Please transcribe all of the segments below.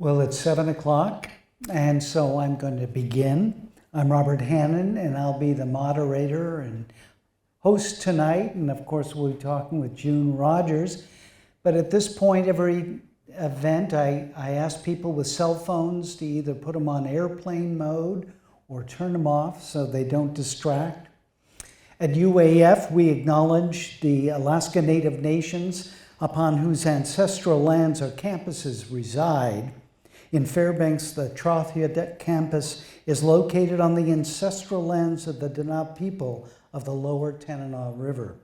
Well, it's 7 o'clock, and so I'm going to begin. I'm Robert Hannon, and I'll be the moderator and host tonight. And of course, we'll be talking with June Rogers. But at this point, every event, I ask people with cell phones to either put them on airplane mode or turn them off so they don't distract. At UAF, we acknowledge the Alaska Native Nations upon whose ancestral lands our campuses reside. In Fairbanks, the Trothia campus is located on the ancestral lands of the Dana people of the lower Tanana River.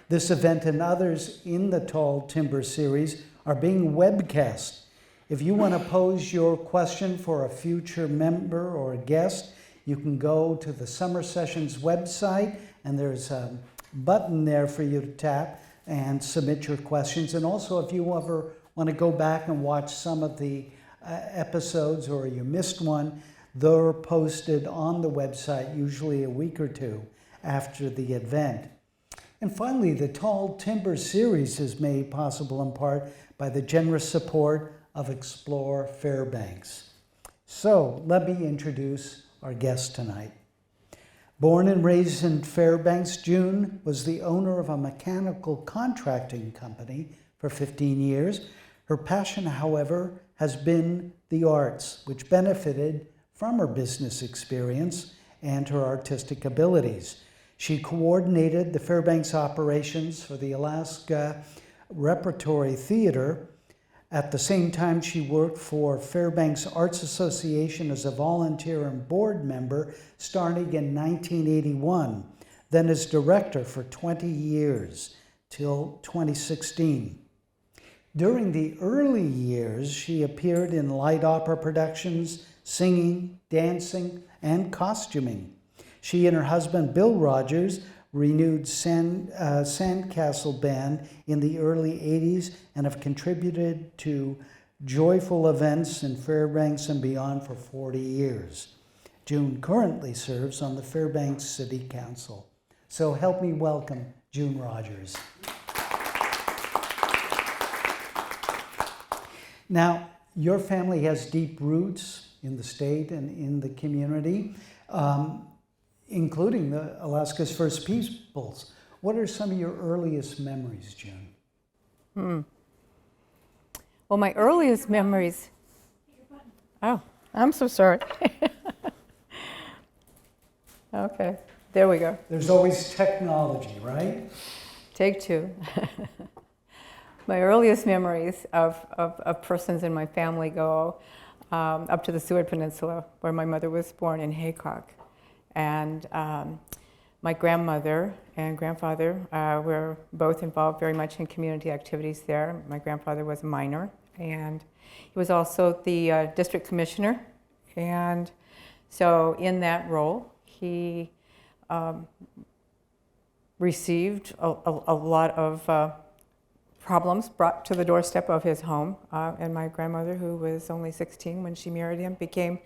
This event and others in the Tall Timbers Series are being webcast. If you want to pose your question for a future member or a guest, you can go to the Summer Sessions website, and there's a button there for you to tap and submit your questions. And also, if you ever want to go back and watch some of the episodes or you missed one, they're posted on the website usually a week or two after the event. And finally, the Tall Timbers Series is made possible in part by the generous support of Explore Fairbanks. So let me introduce our guest tonight. Born and raised in Fairbanks, June was the owner of a mechanical contracting company for 15 years. Her passion, however, has been the arts, which benefited from her business experience and her artistic abilities. She coordinated the Fairbanks operations for the Alaska Repertory Theatre. At the same time, she worked for Fairbanks Arts Association as a volunteer and board member starting in 1981, then as director for 20 years till 2016. During the early years, she appeared in light opera productions, singing, dancing, and costuming. She and her husband, Bill Rogers, renewed Sandcastle Band in the early 80s and have contributed to joyful events in Fairbanks and beyond for 40 years. June currently serves on the Fairbanks City Council. So help me welcome June Rogers. Now, your family has deep roots in the state and in the community, including the Alaska's First Peoples. What are some of your earliest memories, June? Well, my earliest memories... Oh, I'm so sorry. Okay, there we go. There's always technology, right? Take two. My earliest memories of persons in my family go up to the Seward Peninsula, where my mother was born in Haycock. And my grandmother and grandfather were both involved very much in community activities there. My grandfather was a miner, and he was also the district commissioner. And so in that role, he received a lot of problems brought to the doorstep of his home. And my grandmother, who was only 16 when she married him, became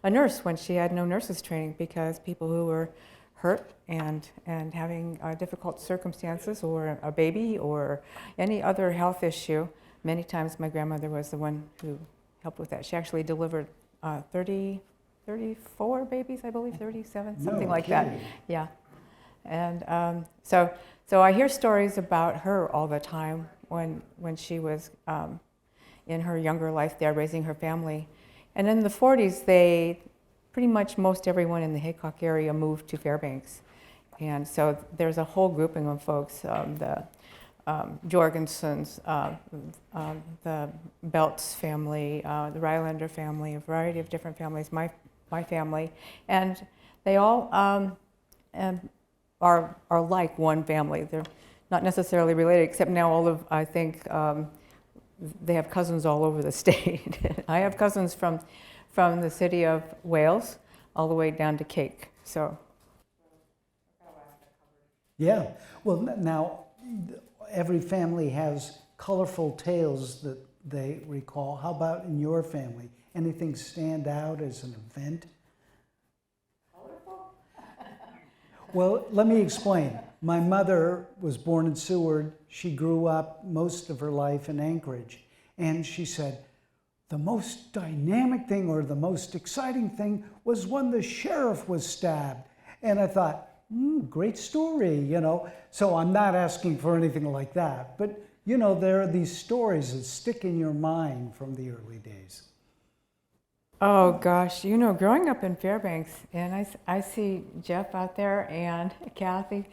a nurse when she had no nurses training, because people who were hurt and having difficult circumstances, or a baby or any other health issue, many times my grandmother was the one who helped with that. She actually delivered 34 babies, I believe, 37, something like that. Yeah. And so I hear stories about her all the time when she was in her younger life there, raising her family. And in the 40s, pretty much most everyone in the Haycock area moved to Fairbanks. And so there's a whole grouping of folks, the Jorgensens, the Belts family, the Rylander family, a variety of different families, my family. And they all are like one family. They're not necessarily related, except now all of, I think, they have cousins all over the state. I have cousins from the city of Wales all the way down to Cake. So, yeah. Well, now every family has colorful tales that they recall. How about in your family? Anything stand out as an event? Colorful? Well, let me explain. My mother was born in Seward. She grew up most of her life in Anchorage. And she said, the most dynamic thing or the most exciting thing was when the sheriff was stabbed. And I thought, great story, you know. So I'm not asking for anything like that. But, you know, there are these stories that stick in your mind from the early days. Oh gosh, you know, growing up in Fairbanks, and I see Jeff out there and Kathy,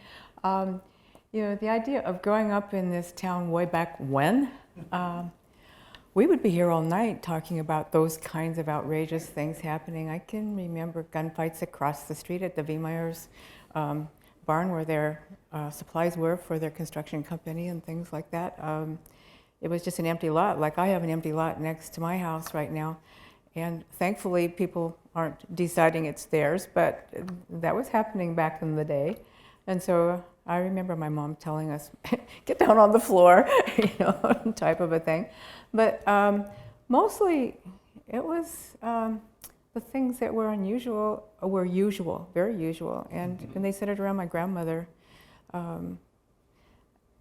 you know, the idea of growing up in this town way back when, we would be here all night talking about those kinds of outrageous things happening. I can remember gunfights across the street at the Viemeyer's barn where their supplies were for their construction company and things like that. It was just an empty lot, like I have an empty lot next to my house right now. And thankfully, people aren't deciding it's theirs, but that was happening back in the day. And so I remember my mom telling us, get down on the floor, you know, type of a thing. But mostly it was the things that were unusual were usual, very usual. And when they said it around my grandmother,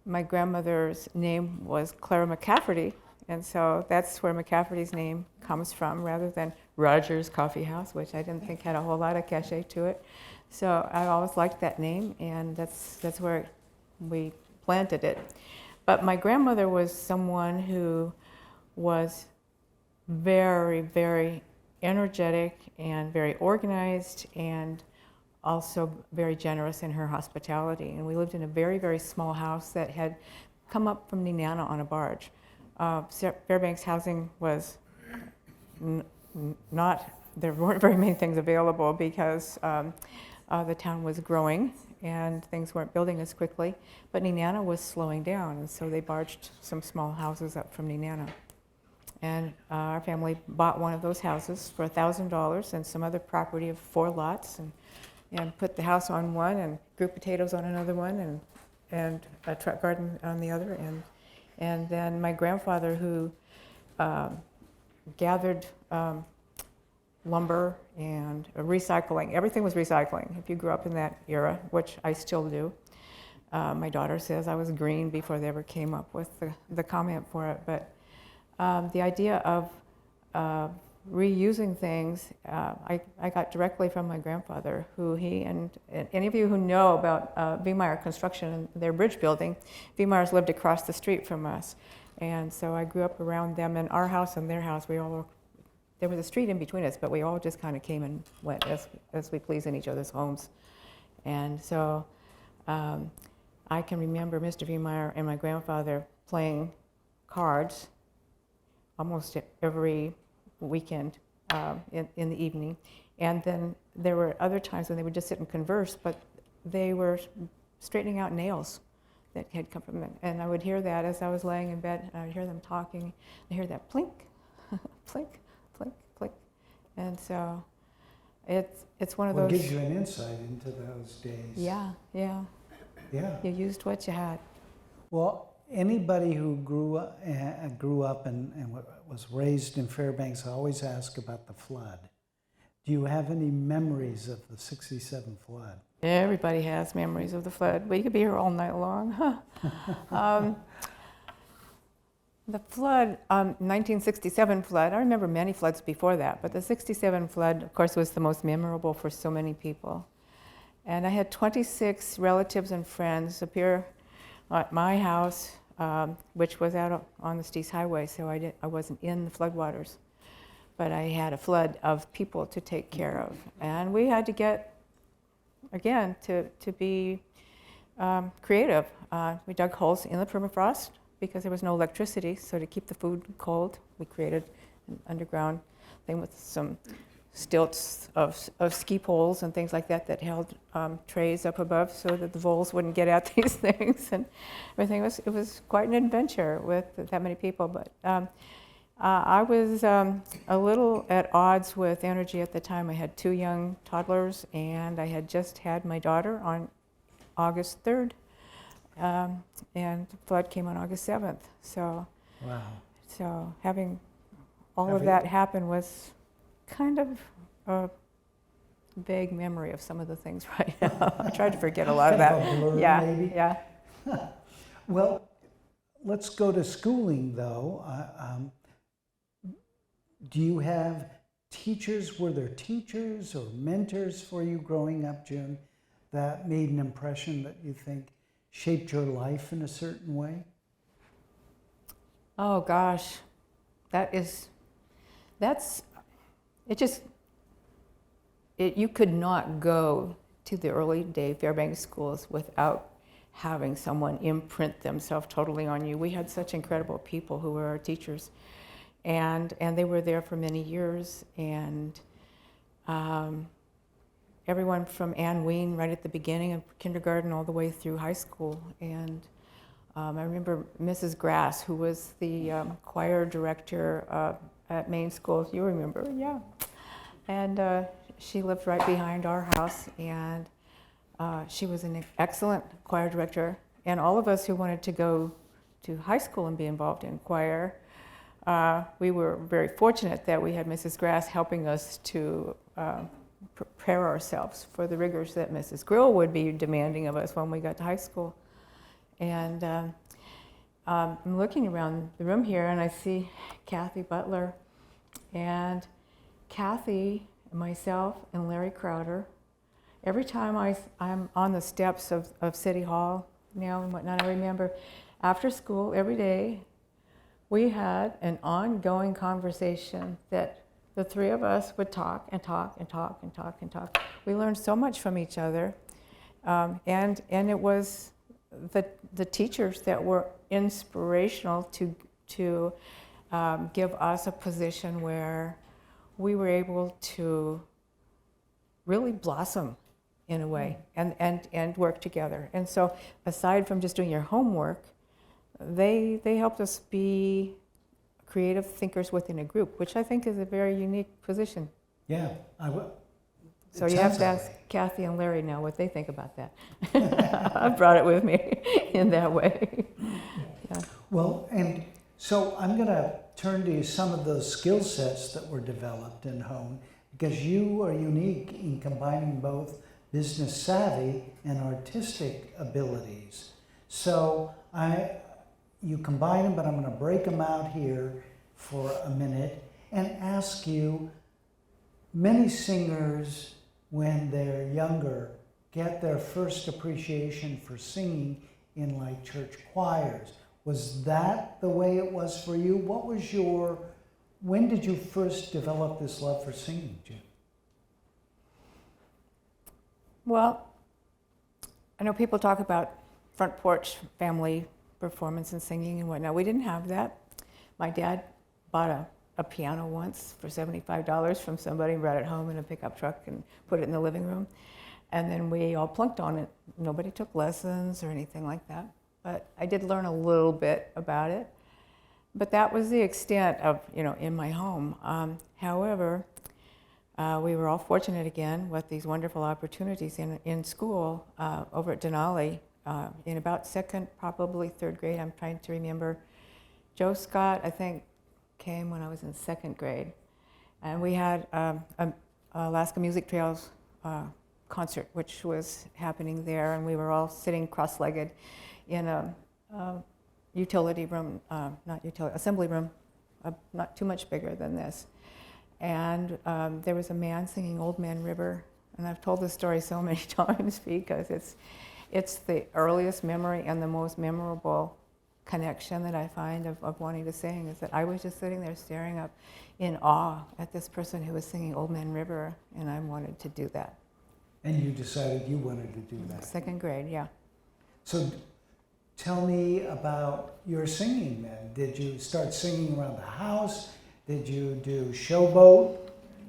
my grandmother's name was Clara McCafferty. And so that's where McCafferty's name comes from, rather than Rogers Coffee House, which I didn't think had a whole lot of cachet to it. So I always liked that name, and that's where we planted it. But my grandmother was someone who was very, very energetic and very organized, and also very generous in her hospitality. And we lived in a very, very small house that had come up from Nenana on a barge. Fairbanks housing was not, there weren't very many things available because the town was growing and things weren't building as quickly, but Nenana was slowing down, and so they barged some small houses up from Nenana. And our family bought one of those houses for $1,000 and some other property of 4 lots, and put the house on one and grew potatoes on another one and a truck garden on the other. And then my grandfather, who gathered lumber and recycling, everything was recycling. If you grew up in that era, which I still do. My daughter says I was green before they ever came up with the comment for it. But the idea of reusing things, I got directly from my grandfather, who and any of you who know about Viemeyer construction and their bridge building, Viemeyers lived across the street from us. And so I grew up around them, and our house and their house, there was a street in between us, but we all just kind of came and went as we pleased in each other's homes. And so I can remember Mr. Viemeyer and my grandfather playing cards almost every weekend in the evening. And then there were other times when they would just sit and converse, but they were straightening out nails that had come from them. And I would hear that as I was laying in bed, and I would hear them talking. I hear that plink, plink, plink, plink. And so it's one of those. It gives you an insight into those days. Yeah. You used what you had. Well, anybody who grew up and was raised in Fairbanks, I always ask about the flood. Do you have any memories of the '67 flood? Everybody has memories of the flood. We could be here all night long. The flood, 1967 flood, I remember many floods before that, but the '67 flood, of course, was the most memorable for so many people. And I had 26 relatives and friends appear at my house, which was out on the Steese Highway, so I wasn't in the floodwaters. But I had a flood of people to take care of. And we had to get, again, to be creative. We dug holes in the permafrost because there was no electricity, so to keep the food cold, we created an underground thing with some stilts of ski poles and things like that held trays up above so that the voles wouldn't get at these things, and everything. It was quite an adventure with that many people. But I was a little at odds with energy at the time. I had 2 young toddlers, and I had just had my daughter on August 3rd, and the flood came on August 7th. So, wow. So having all of that happen was kind of a vague memory of some of the things right now. I tried to forget a lot of that. Kind of a blur, Yeah, maybe? yeah. Well, let's go to schooling, though. do you have teachers, were there teachers or mentors for you growing up, June, that made an impression that you think shaped your life in a certain way? Oh gosh, you could not go to the early day Fairbanks schools without having someone imprint themselves totally on you. We had such incredible people who were our teachers, and they were there for many years, and everyone from Ann Ween right at the beginning of kindergarten all the way through high school. And I remember Mrs. Grass, who was the choir director at Main School. You remember, yeah. And she lived right behind our house, and she was an excellent choir director. And all of us who wanted to go to high school and be involved in choir, we were very fortunate that we had Mrs. Grass helping us to prepare ourselves for the rigors that Mrs. Grill would be demanding of us when we got to high school. And I'm looking around the room here, and I see Kathy Butler, and Kathy, myself, and Larry Crowder. Every time I'm on the steps of City Hall now and whatnot, I remember after school every day we had an ongoing conversation that the three of us would talk and talk and talk and talk and talk. We learned so much from each other, and it was the teachers that were inspirational to give us a position where we were able to really blossom in a way and work together. And so aside from just doing your homework, they helped us be creative thinkers within a group, which I think is a very unique position. Yeah, I will. So you have to ask Kathy and Larry now what they think about that. I brought it with me in that way. Yeah. Well, and so I'm going to turn to some of those skill sets that were developed and honed, because you are unique in combining both business savvy and artistic abilities. So you combine them, but I'm going to break them out here for a minute and ask you, many singers, when they're younger, get their first appreciation for singing in like church choirs. Was that the way it was for you? When did you first develop this love for singing, Jim? Well, I know people talk about front porch family performance and singing and whatnot. We didn't have that. My dad bought a piano once for $75 from somebody, brought it home in a pickup truck and put it in the living room. And then we all plunked on it. Nobody took lessons or anything like that. But I did learn a little bit about it. But that was the extent of, in my home. However, we were all fortunate again with these wonderful opportunities in school over at Denali in about second, probably third grade. I'm trying to remember. Joe Scott, I think, came when I was in second grade. And we had an Alaska Music Trails concert, which was happening there. And we were all sitting cross-legged in a utility room, assembly room, not too much bigger than this. And there was a man singing Old Man River. And I've told this story so many times because it's the earliest memory and the most memorable connection that I find of wanting to sing, is that I was just sitting there staring up in awe at this person who was singing Old Man River, and I wanted to do that. And you decided you wanted to do that? Second grade, yeah. So tell me about your singing then. Did you start singing around the house? Did you do showboat?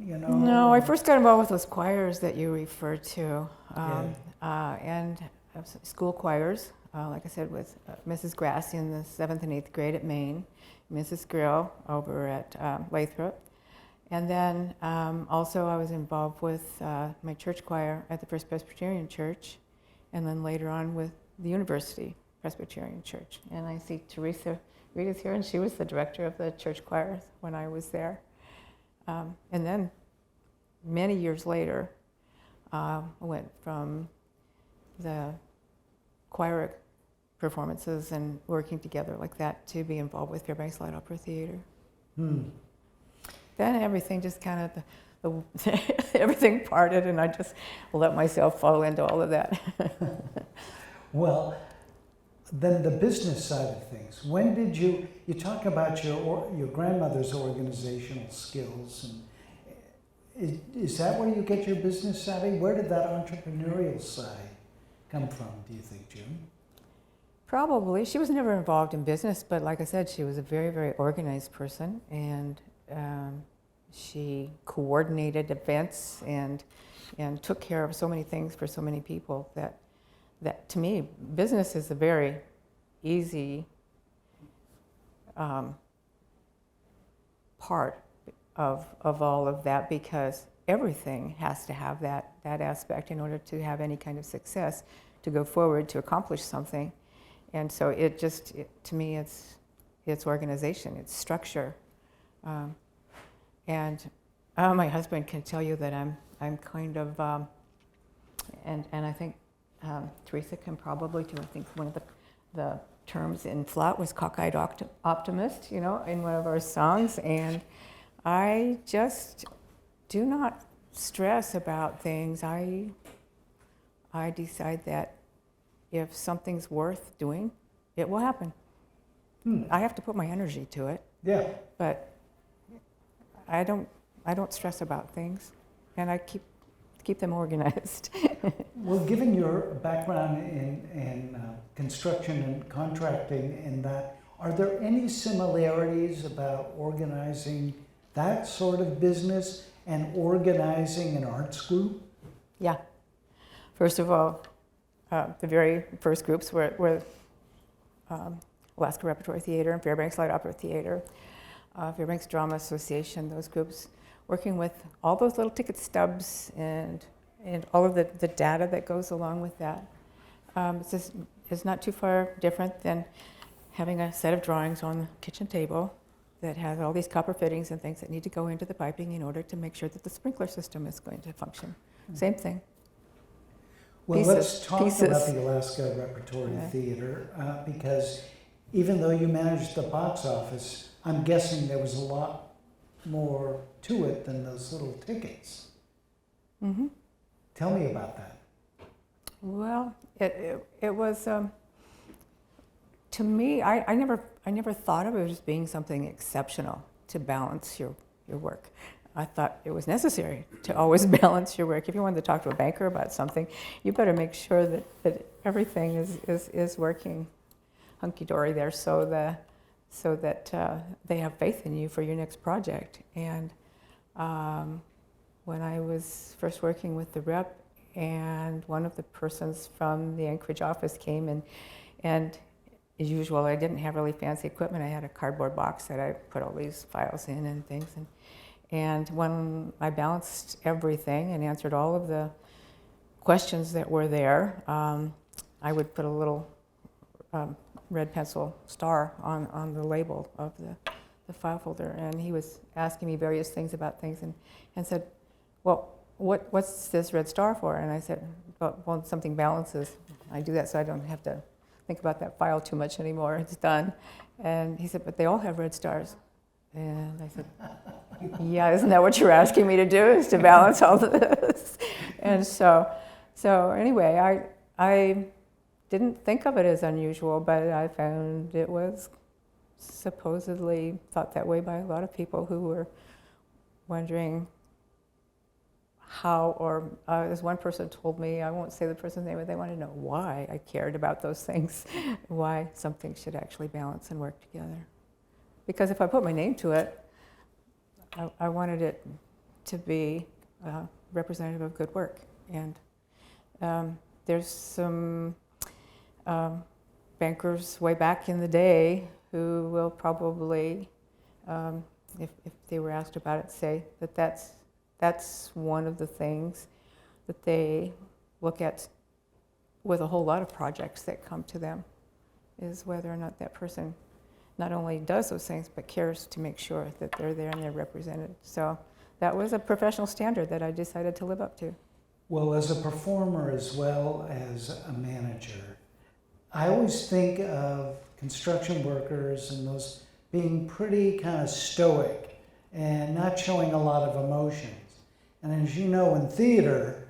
No, I first got involved with those choirs that you referred to, and school choirs. Like I said, with Mrs. Grass in the 7th and 8th grade at Maine, Mrs. Grill over at Lathrop. And then also I was involved with my church choir at the First Presbyterian Church, and then later on with the University Presbyterian Church. And I see Rita's here, and she was the director of the church choir when I was there. And then many years later, I went from the choir performances and working together like that to be involved with Fairbanks Light Opera Theatre. then everything just kind of, everything parted, and I just let myself fall into all of that. Well, then the business side of things. When did you talk about your grandmother's organizational skills, and is that where you get your business savvy? Where did that entrepreneurial side come from, do you think, June? Probably. She was never involved in business, but like I said, she was a very, very organized person, and she coordinated events and took care of so many things for so many people that to me, business is a very easy part of all of that, because everything has to have that aspect in order to have any kind of success, to go forward, to accomplish something. And so to me, it's organization, it's structure. And my husband can tell you that I'm kind of, and I think Teresa can probably too. I think one of the terms in Flat was cockeyed optimist, in one of our songs. And I just do not stress about things. I decide that if something's worth doing, it will happen. I have to put my energy to it. Yeah. But I don't stress about things, and I keep them organized. Well, given your background in construction and contracting and that, are there any similarities about organizing that sort of business and organizing an arts group? Yeah. First of all, the very first groups were Alaska Repertory Theatre and Fairbanks Light Opera Theatre, Fairbanks Drama Association, those groups, working with all those little ticket stubs and all of the data that goes along with that. It's not too far different than having a set of drawings on the kitchen table that has all these copper fittings and things that need to go into the piping in order to make sure that the sprinkler system is going to function. Same thing. Well, let's talk pieces. about the Alaska Repertory Theatre, because even though you managed the box office, I'm guessing there was a lot more to it than those little tickets. Mm-hmm. Tell me about that. Well, it was, to me, I never thought of it as being something exceptional to balance your work. I thought it was necessary to always balance your work. If you wanted to talk to a banker about something, you better make sure that everything is working hunky-dory there, so that they have faith in you for your next project. And when I was first working with the rep, and one of the persons from the Anchorage office came, and as usual, I didn't have really fancy equipment. I had a cardboard box that I put all these files in and things. And when I balanced everything and answered all of the questions that were there, I would put a little red pencil star on the label of the file folder. And he was asking me various things about things, and said, well, what's this red star for? And I said, well, something balances. I do that so I don't have to think about that file too much anymore. It's done. And he said, but they all have red stars. And I said, yeah, isn't that what you're asking me to do, is to balance all of this? And so anyway, I didn't think of it as unusual, but I found it was supposedly thought that way by a lot of people who were wondering how, or as one person told me, I won't say the person's name, but they wanted to know why I cared about those things, why something should actually balance and work together. Because if I put my name to it, I wanted it to be representative of good work. And there's some bankers way back in the day who will probably, if they were asked about it, say that that's one of the things that they look at with a whole lot of projects that come to them, is whether or not that person not only does those things, but cares to make sure that they're there and they're represented. So that was a professional standard that I decided to live up to. Well, as a performer as well as a manager, I always think of construction workers and those being pretty kind of stoic and not showing a lot of emotions. And as you know, in theater,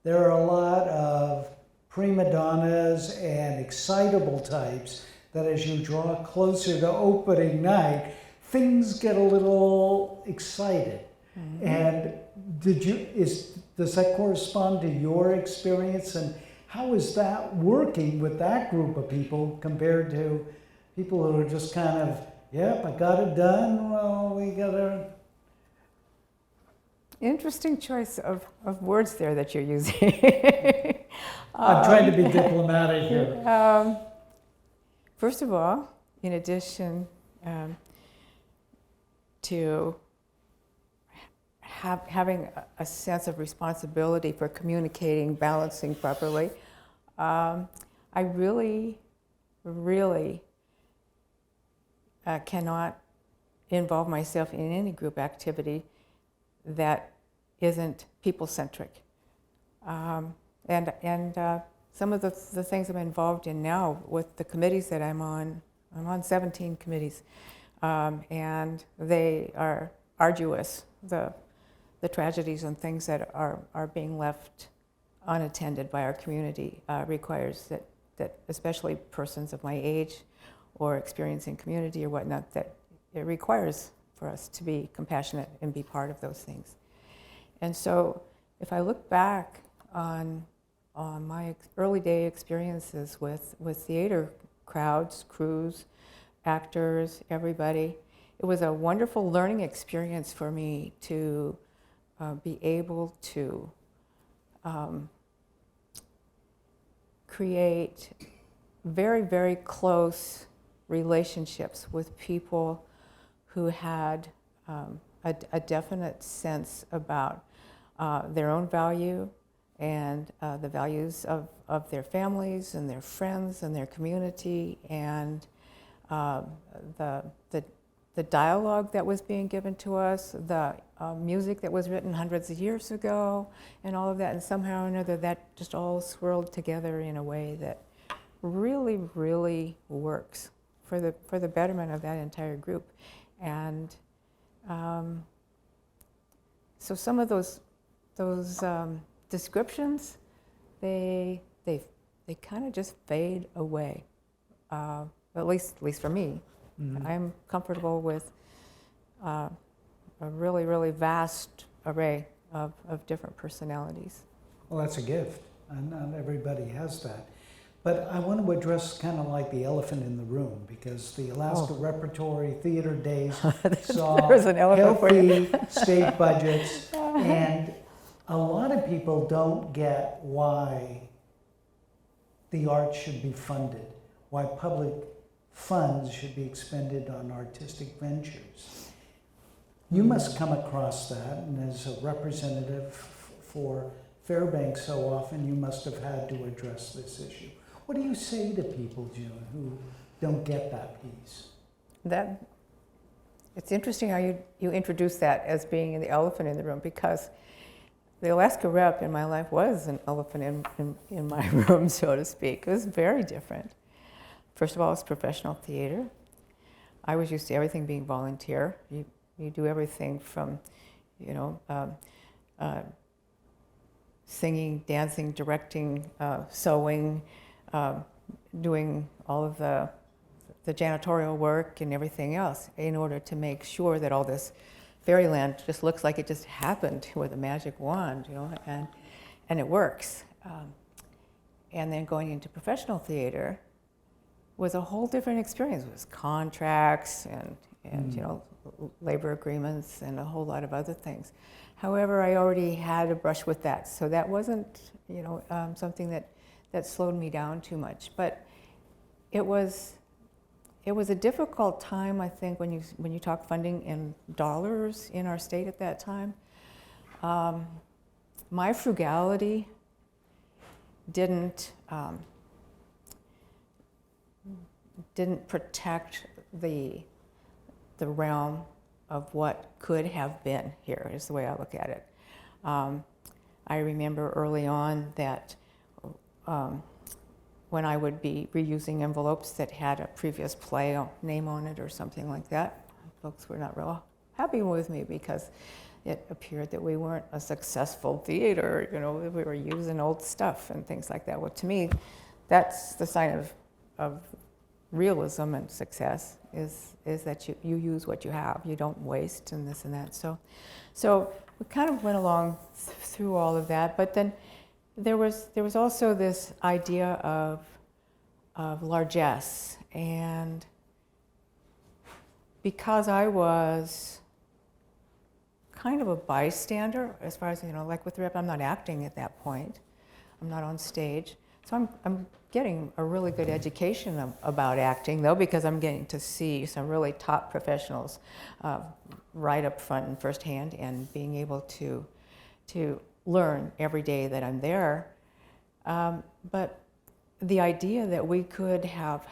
there are a lot of Primadonnas and excitable types that as you draw closer to opening night, things get a little excited. Mm-hmm. And does that correspond to your experience? And how is that working with that group of people compared to people who are just kind of, yep, I got it done, well, we gotta... Interesting choice of words there that you're using. I'm trying to be diplomatic here. First of all, in addition to having a sense of responsibility for communicating, balancing properly, I really cannot involve myself in any group activity that isn't people-centric. And some of the things I'm involved in now with the committees that I'm on 17 committees, and they are arduous. The tragedies and things that are being left unattended by our community requires that especially persons of my age or experiencing community or whatnot, that it requires for us to be compassionate and be part of those things. And so if I look back on my early day experiences with theater crowds, crews, actors, everybody, it was a wonderful learning experience for me to be able to create very, very close relationships with people who had a definite sense about their own value and the values of their families and their friends and their community, and the dialogue that was being given to us, the music that was written hundreds of years ago, and all of that, and somehow or another that just all swirled together in a way that really, really works for the betterment of that entire group. And so some of those descriptions, they kind of just fade away, at least for me. Mm-hmm. I'm comfortable with a really, really vast array of different personalities. Well, that's a gift, and not everybody has that. But I want to address kind of like the elephant in the room, because the Alaska Repertory Theatre days saw healthy state budgets, and a lot of people don't get why the arts should be funded, why public funds should be expended on artistic ventures. You must come across that, and as a representative for Fairbanks so often, you must have had to address this issue. What do you say to people, June, who don't get that piece? It's interesting how you introduce that as being the elephant in the room, because the Alaska Rep in my life was an elephant in my room, so to speak. It was very different. First of all, it's professional theater. I was used to everything being volunteer. You do everything from, singing, dancing, directing, sewing, doing all of the janitorial work and everything else in order to make sure that all this fairyland just looks like it just happened with a magic wand, and it works. And then going into professional theater was a whole different experience. It was contracts and labor agreements and a whole lot of other things. However, I already had a brush with that, so that wasn't something that slowed me down too much. But it was a difficult time, I think, when you talk funding in dollars in our state at that time. My frugality didn't protect the realm of what could have been here, is the way I look at it. I remember early on that when I would be reusing envelopes that had a previous play name on it or something like that, folks were not real happy with me because it appeared that we weren't a successful theater. You know, we were using old stuff and things like that. Well, to me, that's the sign of realism and success is that you use what you have. You don't waste and this and that. So we kind of went along through all of that, but then there was also this idea of largesse, and because I was kind of a bystander as far as, you know, like with the rep, I'm not acting at that point. I'm not on stage. So I'm getting a really good education about acting, though, because I'm getting to see some really top professionals right up front and firsthand, and being able to learn every day that I'm there. But the idea that we could have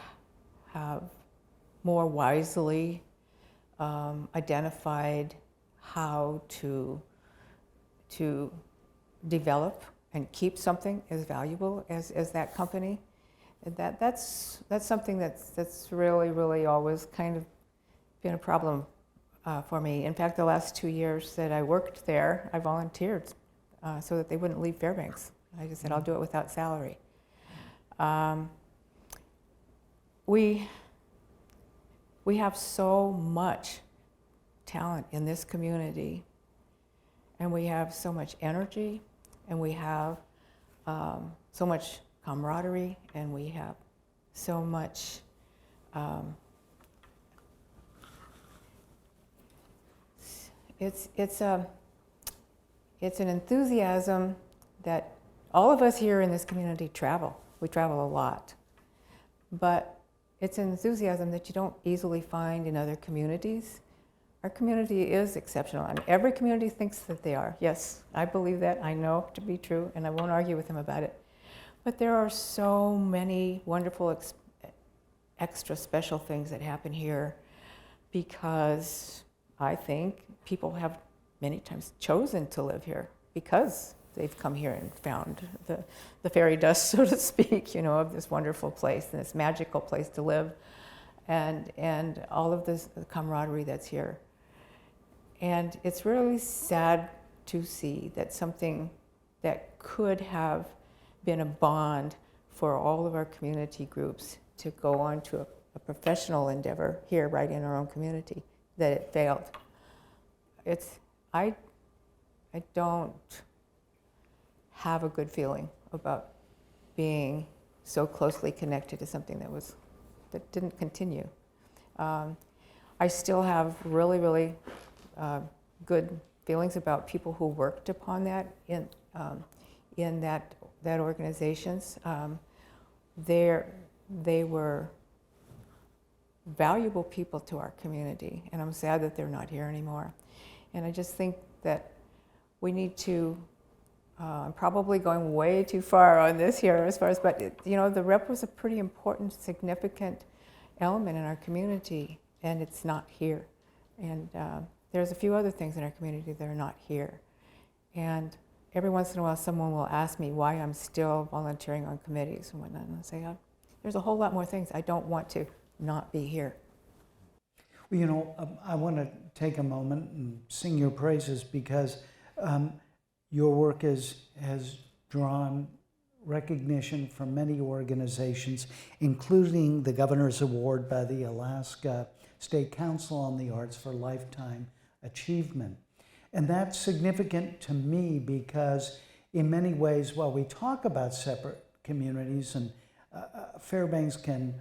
more wisely identified how to develop and keep something as valuable as that company, that's something that's really always kind of been a problem for me. In fact, the last 2 years that I worked there, I volunteered so that they wouldn't leave Fairbanks. I just said, I'll do it without salary. We have so much talent in this community, and we have so much energy, and we have so much camaraderie, and we have so much it's an enthusiasm that all of us here in this community travel. We travel a lot, but it's an enthusiasm that you don't easily find in other communities. Our community is exceptional. I mean, every community thinks that they are. Yes, I believe that. I know to be true, and I won't argue with them about it. But there are so many wonderful extra special things that happen here because I think people have many times chosen to live here because they've come here and found the fairy dust, so to speak, you know, of this wonderful place and this magical place to live, and all of this camaraderie that's here. And it's really sad to see that something that could have been a bond for all of our community groups to go on to a professional endeavor here right in our own community, that it failed. I don't have a good feeling about being so closely connected to something that didn't continue. I still have really good feelings about people who worked upon that in that organizations. They were valuable people to our community, and I'm sad that they're not here anymore. And I just think that we need to, I'm probably going way too far on this here as far as, but you know, the rep was a pretty important, significant element in our community, and it's not here. And there's a few other things in our community that are not here. And every once in a while, someone will ask me why I'm still volunteering on committees and whatnot, and I'll say, oh, there's a whole lot more things I don't want to not be here. Well, you know, I want to take a moment and sing your praises because your work has drawn recognition from many organizations, including the Governor's Award by the Alaska State Council on the Arts for Lifetime Achievement. And that's significant to me because in many ways, while we talk about separate communities, and Fairbanks can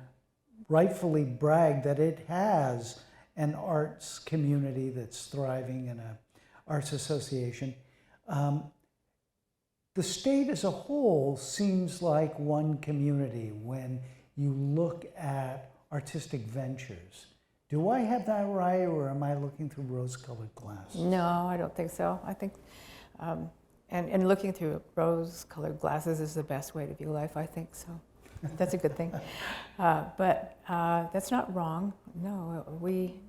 rightfully brag that it has an arts community that's thriving in an arts association, the state as a whole seems like one community when you look at artistic ventures. Do I have that right, or am I looking through rose-colored glasses? No, I don't think so. I think, and looking through rose-colored glasses is the best way to view life, I think, so that's a good thing. But that's not wrong. No, we,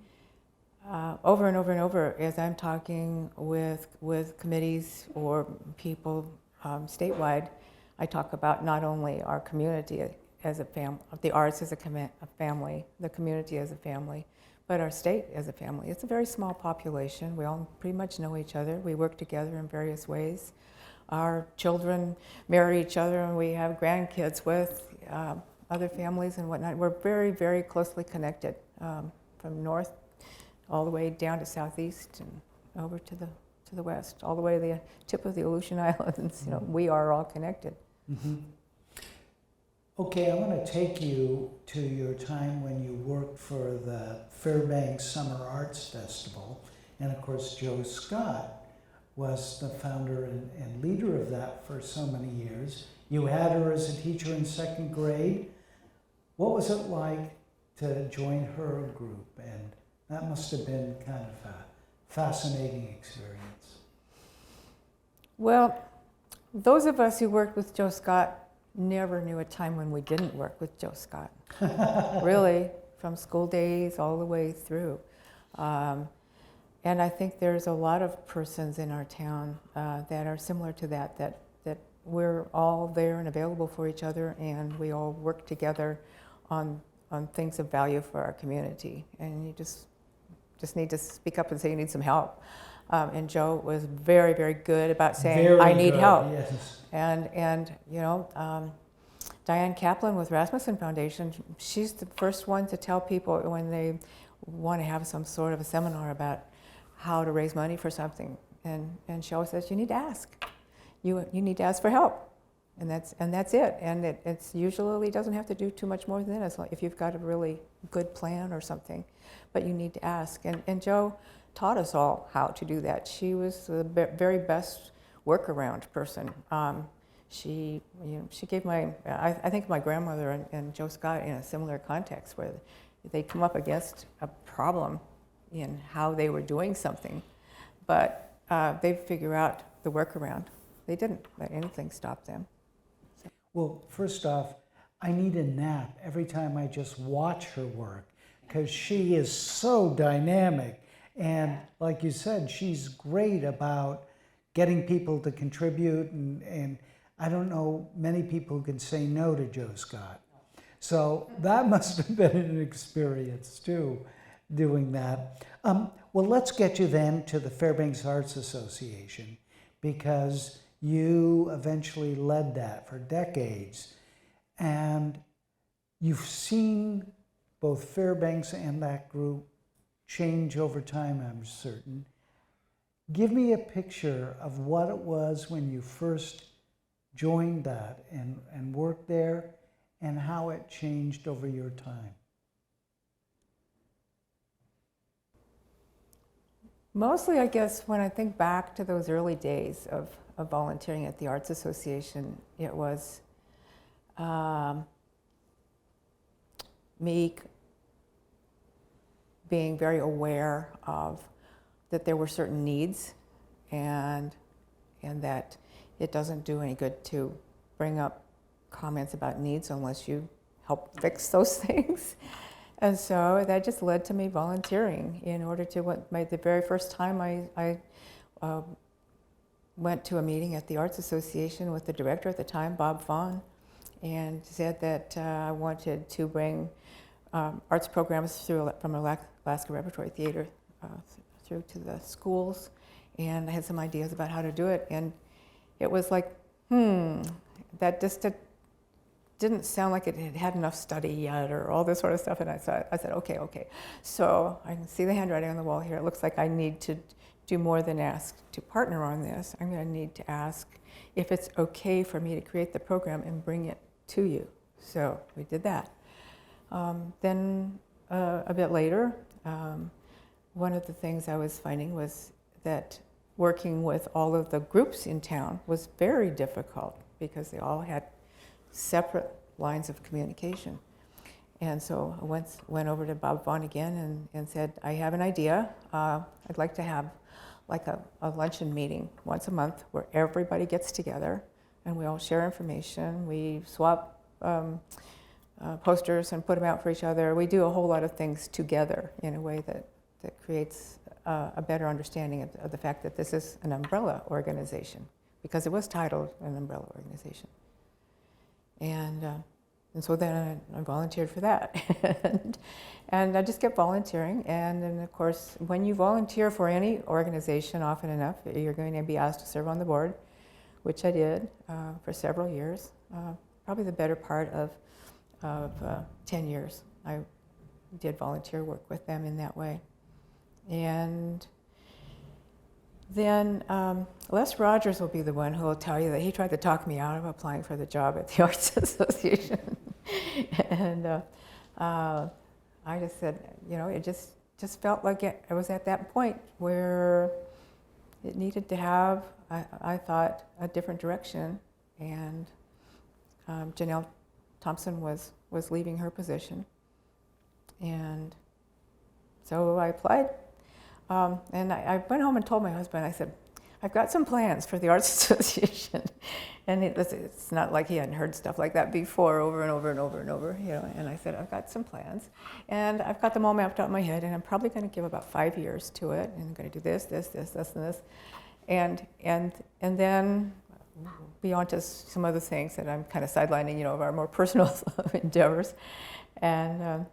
over and over and over, as I'm talking with committees or people statewide, I talk about not only our community as a family, the arts as a family, the community as a family, but our state as a family. It's a very small population. We all pretty much know each other. We work together in various ways. Our children marry each other, and we have grandkids with other families and whatnot. We're very, very closely connected, from north all the way down to southeast and over to the west, all the way to the tip of the Aleutian Islands. You know, we are all connected. Mm-hmm. Okay, I want to take you to your time when you worked for the Fairbanks Summer Arts Festival, and of course Joe Scott was the founder and leader of that for so many years. You had her as a teacher in second grade. What was it like to join her group? And that must have been kind of a fascinating experience. Well, those of us who worked with Joe Scott never knew a time when we didn't work with Joe Scott. Really, from school days all the way through. And I think there's a lot of persons in our town that are similar to that we're all there and available for each other, and we all work together on things of value for our community. And you just need to speak up and say you need some help. And Joe was very, very good about saying, I need help. Yes. And you know, Diane Kaplan with Rasmussen Foundation, she's the first one to tell people when they want to have some sort of a seminar about how to raise money for something. And she always says, you need to ask. You need to ask for help. And that's it. And it's usually doesn't have to do too much more than that, if you've got a really good plan or something. But you need to ask. And Joe taught us all how to do that. She was the very best workaround person. She gave I think my grandmother and Joe Scott in a similar context, where they'd come up against a problem in how they were doing something, but they'd figure out the workaround. They didn't let anything stop them. So. Well, first off, I need a nap every time I just watch her work, because she is so dynamic. And like you said, she's great about getting people to contribute, and I don't know many people who can say no to Joe Scott. So that must have been an experience too, doing that. Well, let's get you then to the Fairbanks Arts Association, because you eventually led that for decades. And you've seen both Fairbanks and that group change over time, I'm certain. Give me a picture of what it was when you first joined that and worked there, and how it changed over your time. Mostly, I guess, when I think back to those early days of volunteering at the Arts Association, it was me being very aware of that there were certain needs, and that it doesn't do any good to bring up comments about needs unless you help fix those things. And so that just led to me volunteering in order to, the very first time I went to a meeting at the Arts Association with the director at the time, Bob Vaughn, and said that I wanted to bring arts programs from Alaska Repertory Theatre through to the schools, and I had some ideas about how to do it, and it was like, that just didn't sound like it had enough study yet, or all this sort of stuff. And I said, okay. So I can see the handwriting on the wall here. It looks like I need to do more than ask to partner on this. I'm going to need to ask if it's okay for me to create the program and bring it to you. So we did that. Then a bit later, one of the things I was finding was that working with all of the groups in town was very difficult, because they all had separate lines of communication. And so I went over to Bob Vaughn again and said, I have an idea. I'd like to have like a luncheon meeting once a month where everybody gets together and we all share information. We swap posters and put them out for each other. We do a whole lot of things together in a way that creates a better understanding of the fact that this is an umbrella organization, because it was titled an umbrella organization. And so then I volunteered for that. and I just kept volunteering. And then, of course, when you volunteer for any organization often enough, you're going to be asked to serve on the board, which I did for several years, probably the better part of 10 years. I did volunteer work with them in that way. And then Les Rogers will be the one who will tell you that he tried to talk me out of applying for the job at the Arts Association. And I just said, it just felt like it was at that point where it needed to have, I thought, a different direction. And Janelle Thompson was leaving her position. And so I applied. And I went home and told my husband, I said, I've got some plans for the Arts Association. And it's not like he hadn't heard stuff like that before, over and over and over and over, And I said, I've got some plans. And I've got them all mapped out in my head, and I'm probably going to give about 5 years to it. And I'm going to do this, this, this, this, and this. And then be on to some other things that I'm kind of sidelining, of our more personal endeavors. And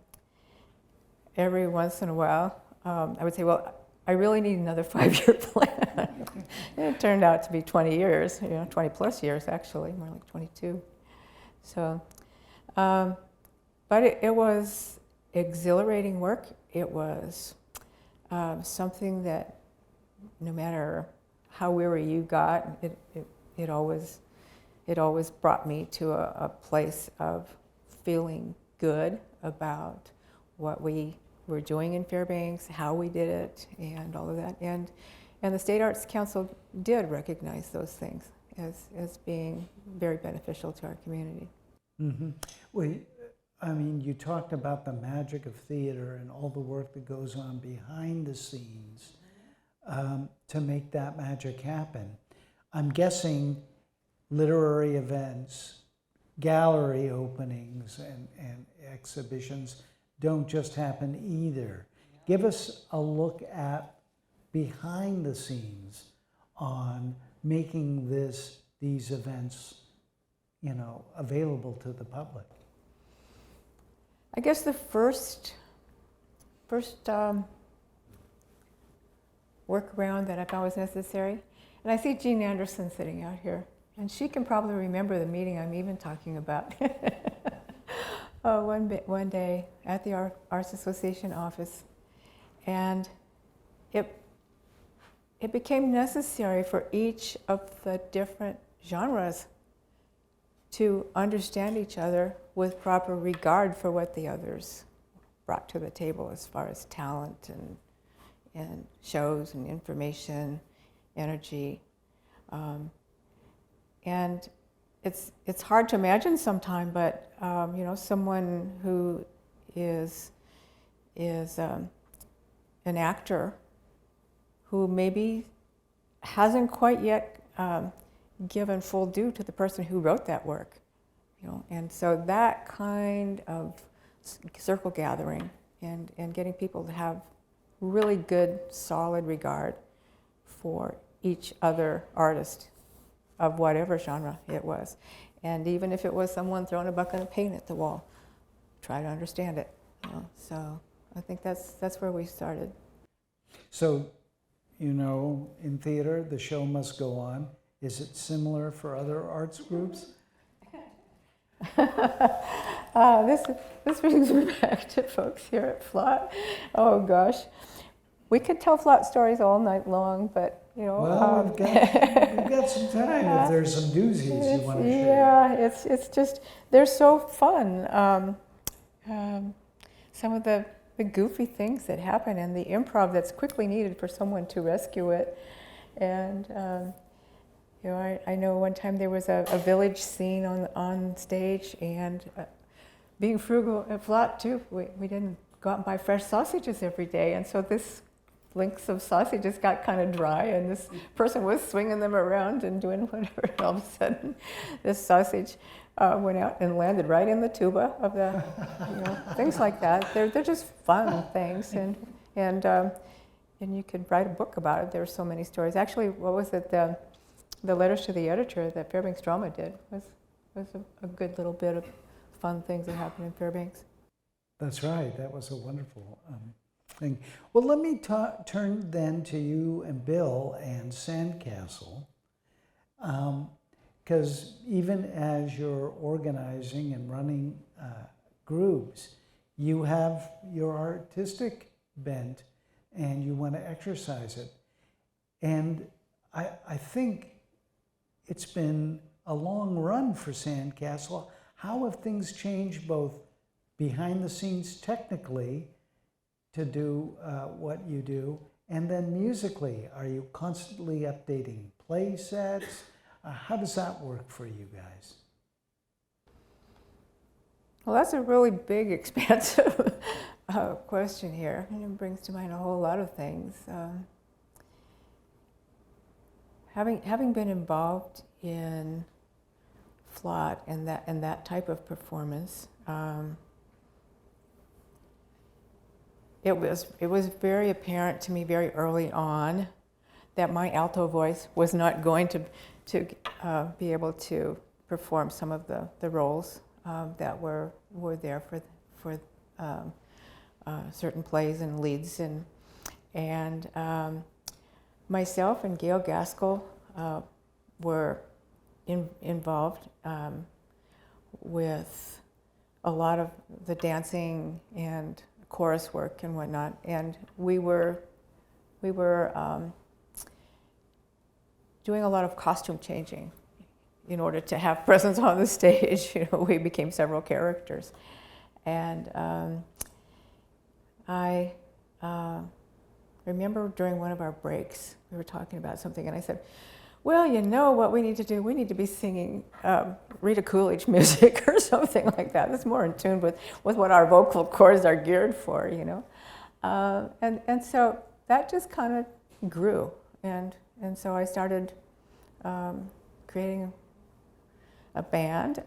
every once in a while, I would say, well, I really need another 5-year plan. It turned out to be 20 years, 20 plus years actually, more like 22. So, but it was exhilarating work. It was something that no matter how weary you got, it always brought me to a place of feeling good about what we were doing in Fairbanks, how we did it, and all of that. And the State Arts Council did recognize those things as being very beneficial to our community. Mm-hmm. Well, I mean, you talked about the magic of theater and all the work that goes on behind the scenes to make that magic happen. I'm guessing literary events, gallery openings, and exhibitions don't just happen either. Give us a look at behind the scenes on making these events, available to the public. I guess the first workaround that I found was necessary, and I see Jean Anderson sitting out here, and she can probably remember the meeting I'm even talking about. One day at the Arts Association office, and it became necessary for each of the different genres to understand each other with proper regard for what the others brought to the table as far as talent and shows and information, energy. And it's hard to imagine sometime, but someone who is an actor who maybe hasn't quite yet given full due to the person who wrote that work, and so that kind of circle gathering and getting people to have really good, solid regard for each other artist of whatever genre it was. And even if it was someone throwing a bucket of paint at the wall, try to understand it. So I think that's where we started. So, in theater, the show must go on. Is it similar for other arts groups? This brings me back to folks here at FLOT. Oh gosh, we could tell FLOT stories all night long, but well, we've got some time if there's some doozies you want to share. Yeah, it's just they're so fun. Some of the goofy things that happen and the improv that's quickly needed for someone to rescue it, and. I know one time there was a village scene on stage, and being frugal at FLOT too, we didn't go out and buy fresh sausages every day, and so this links of sausages got kind of dry, and this person was swinging them around and doing whatever, and all of a sudden this sausage went out and landed right in the tuba of the, things like that. They're just fun things, and you could write a book about it. There were so many stories. Actually, what was it? The letters to the editor that Fairbanks Drama did was a good little bit of fun things that happen in Fairbanks. That's right. That was a wonderful thing. Well, let me turn then to you and Bill and Sandcastle, because even as you're organizing and running groups, you have your artistic bent and you want to exercise it. And I think it's been a long run for Sandcastle. How have things changed both behind the scenes technically to do what you do, and then musically? Are you constantly updating play sets? How does that work for you guys? Well, that's a really big, expansive question here, and it brings to mind a whole lot of things. Having been involved in FLOT and that type of performance, it was very apparent to me very early on that my alto voice was not going to be able to perform some of the roles that were there for certain plays and leads, and myself and Gail Gaskell were involved with a lot of the dancing and chorus work and whatnot, and we were doing a lot of costume changing in order to have presence on the stage. You know, we became several characters, and I remember during one of our breaks we were talking about something, and I said, well, you know what we need to do? We need to be singing Rita Coolidge music or something like that. That's more in tune with what our vocal cords are geared for, you know. And so that just kind of grew. And so I started creating a band.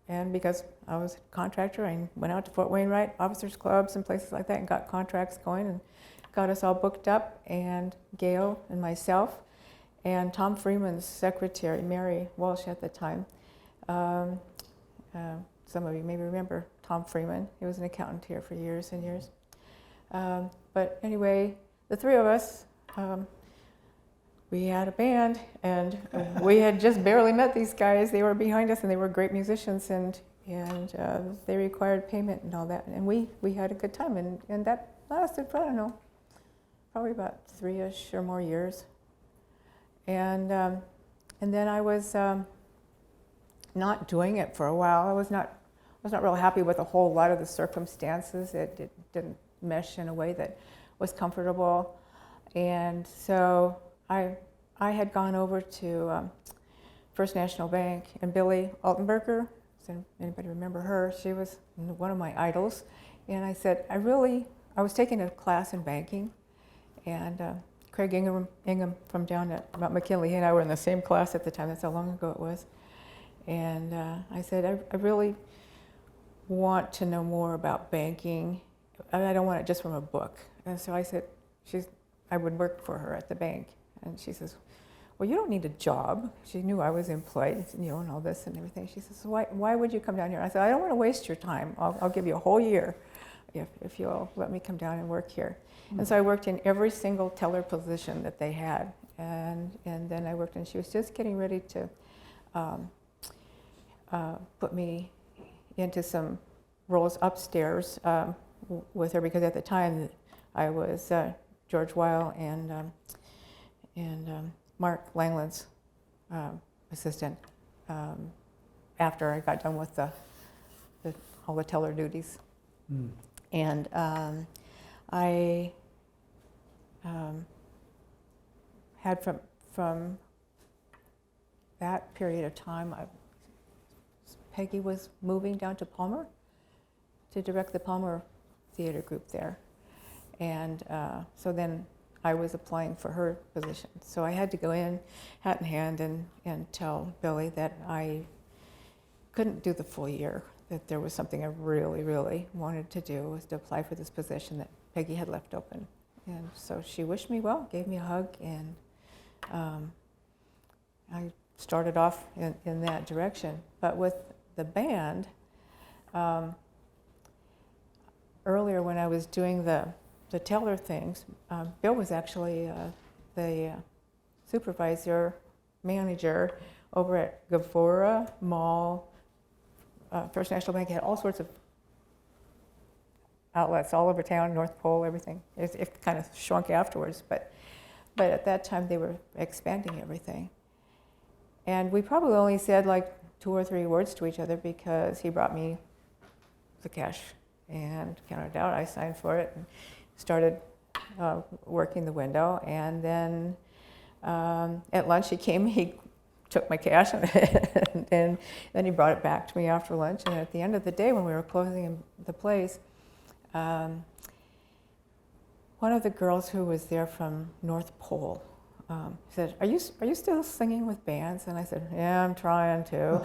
And because I was a contractor, I went out to Fort Wainwright, officers' clubs and places like that, and got contracts going and got us all booked up. And Gail and myself and Tom Freeman's secretary, Mary Walsh at the time. Some of you may remember Tom Freeman. He was an accountant here for years and years. But anyway, the three of us, we had a band, and we had just barely met these guys. They were behind us, and they were great musicians, and they required payment and all that. And we had a good time, and that lasted for, I don't know, probably about 3-ish or more years. And then I was not doing it for a while. I was not real happy with a whole lot of the circumstances. It didn't mesh in a way that was comfortable, and so I had gone over to First National Bank, and Billy Altenberger. Does anybody remember her? She was one of my idols, and I said I was taking a class in banking, and Craig Ingham from down at Mount McKinley, he and I were in the same class at the time. That's how long ago it was. And I said, I really want to know more about banking. I don't want it just from a book. And so I said, I would work for her at the bank. And she says, well, you don't need a job. She knew I was employed, you know, and all this and everything. She says, why would you come down here? I said, I don't want to waste your time. I'll give you a whole year if you'll let me come down and work here. And so I worked in every single teller position that they had, and then I worked, and she was just getting ready to put me into some roles upstairs with her, because at the time I was George Weil and Mark Langland's assistant after I got done with all the teller duties. And I had from that period of time, Peggy was moving down to Palmer to direct the Palmer Theater Group there. And so then I was applying for her position. So I had to go in, hat in hand, and tell Billy that I couldn't do the full year, that there was something I really, really wanted to do, was to apply for this position that Peggy had left open. And so she wished me well, gave me a hug, and I started off in that direction. But with the band, earlier when I was doing the teller things, Bill was actually the supervisor, manager over at Gavora Mall. First National Bank had all sorts of outlets all over town, North Pole, everything. It kind of shrunk afterwards, but at that time they were expanding everything. And we probably only said like 2 or 3 words to each other because he brought me the cash and counted it out. I signed for it and started working the window. And then at lunch he took my cash and then he brought it back to me after lunch. And at the end of the day when we were closing the place, one of the girls who was there from North Pole said, are you still singing with bands? And I said, yeah, I'm trying to.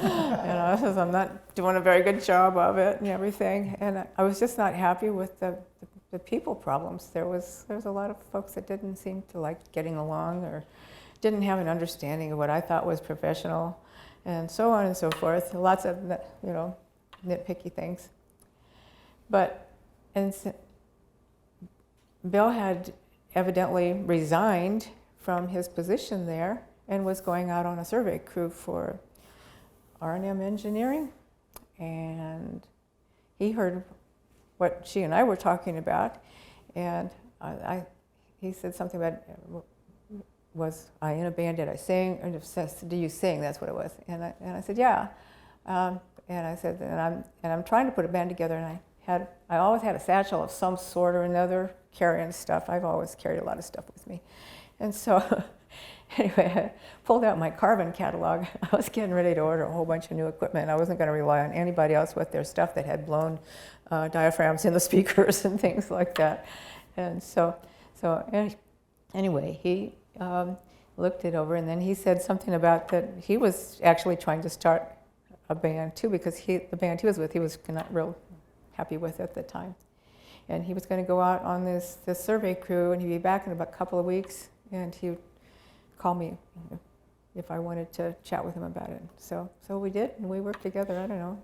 Says, I'm not doing a very good job of it and everything. And I was just not happy with the people problems. There was a lot of folks that didn't seem to like getting along or didn't have an understanding of what I thought was professional, and so on and so forth. Lots of nitpicky things. Bill had evidently resigned from his position there and was going out on a survey crew for R&M Engineering, and he heard what she and I were talking about, and he said something about, was I in a band, did I sing, and says, do you sing? That's what it was. And I said, yeah. And I said, and I'm trying to put a band together, and I always had a satchel of some sort or another carrying stuff. I've always carried a lot of stuff with me. And so anyway, I pulled out my Carbon catalog. I was getting ready to order a whole bunch of new equipment. I wasn't going to rely on anybody else with their stuff that had blown diaphragms in the speakers and things like that. And so anyway, he looked it over, and then he said something about that he was actually trying to start a band too, because the band he was with, he was not real happy with at the time. And he was going to go out on this survey crew, and he'd be back in about a couple of weeks, and he would call me if I wanted to chat with him about it. So we did, and we worked together, I don't know,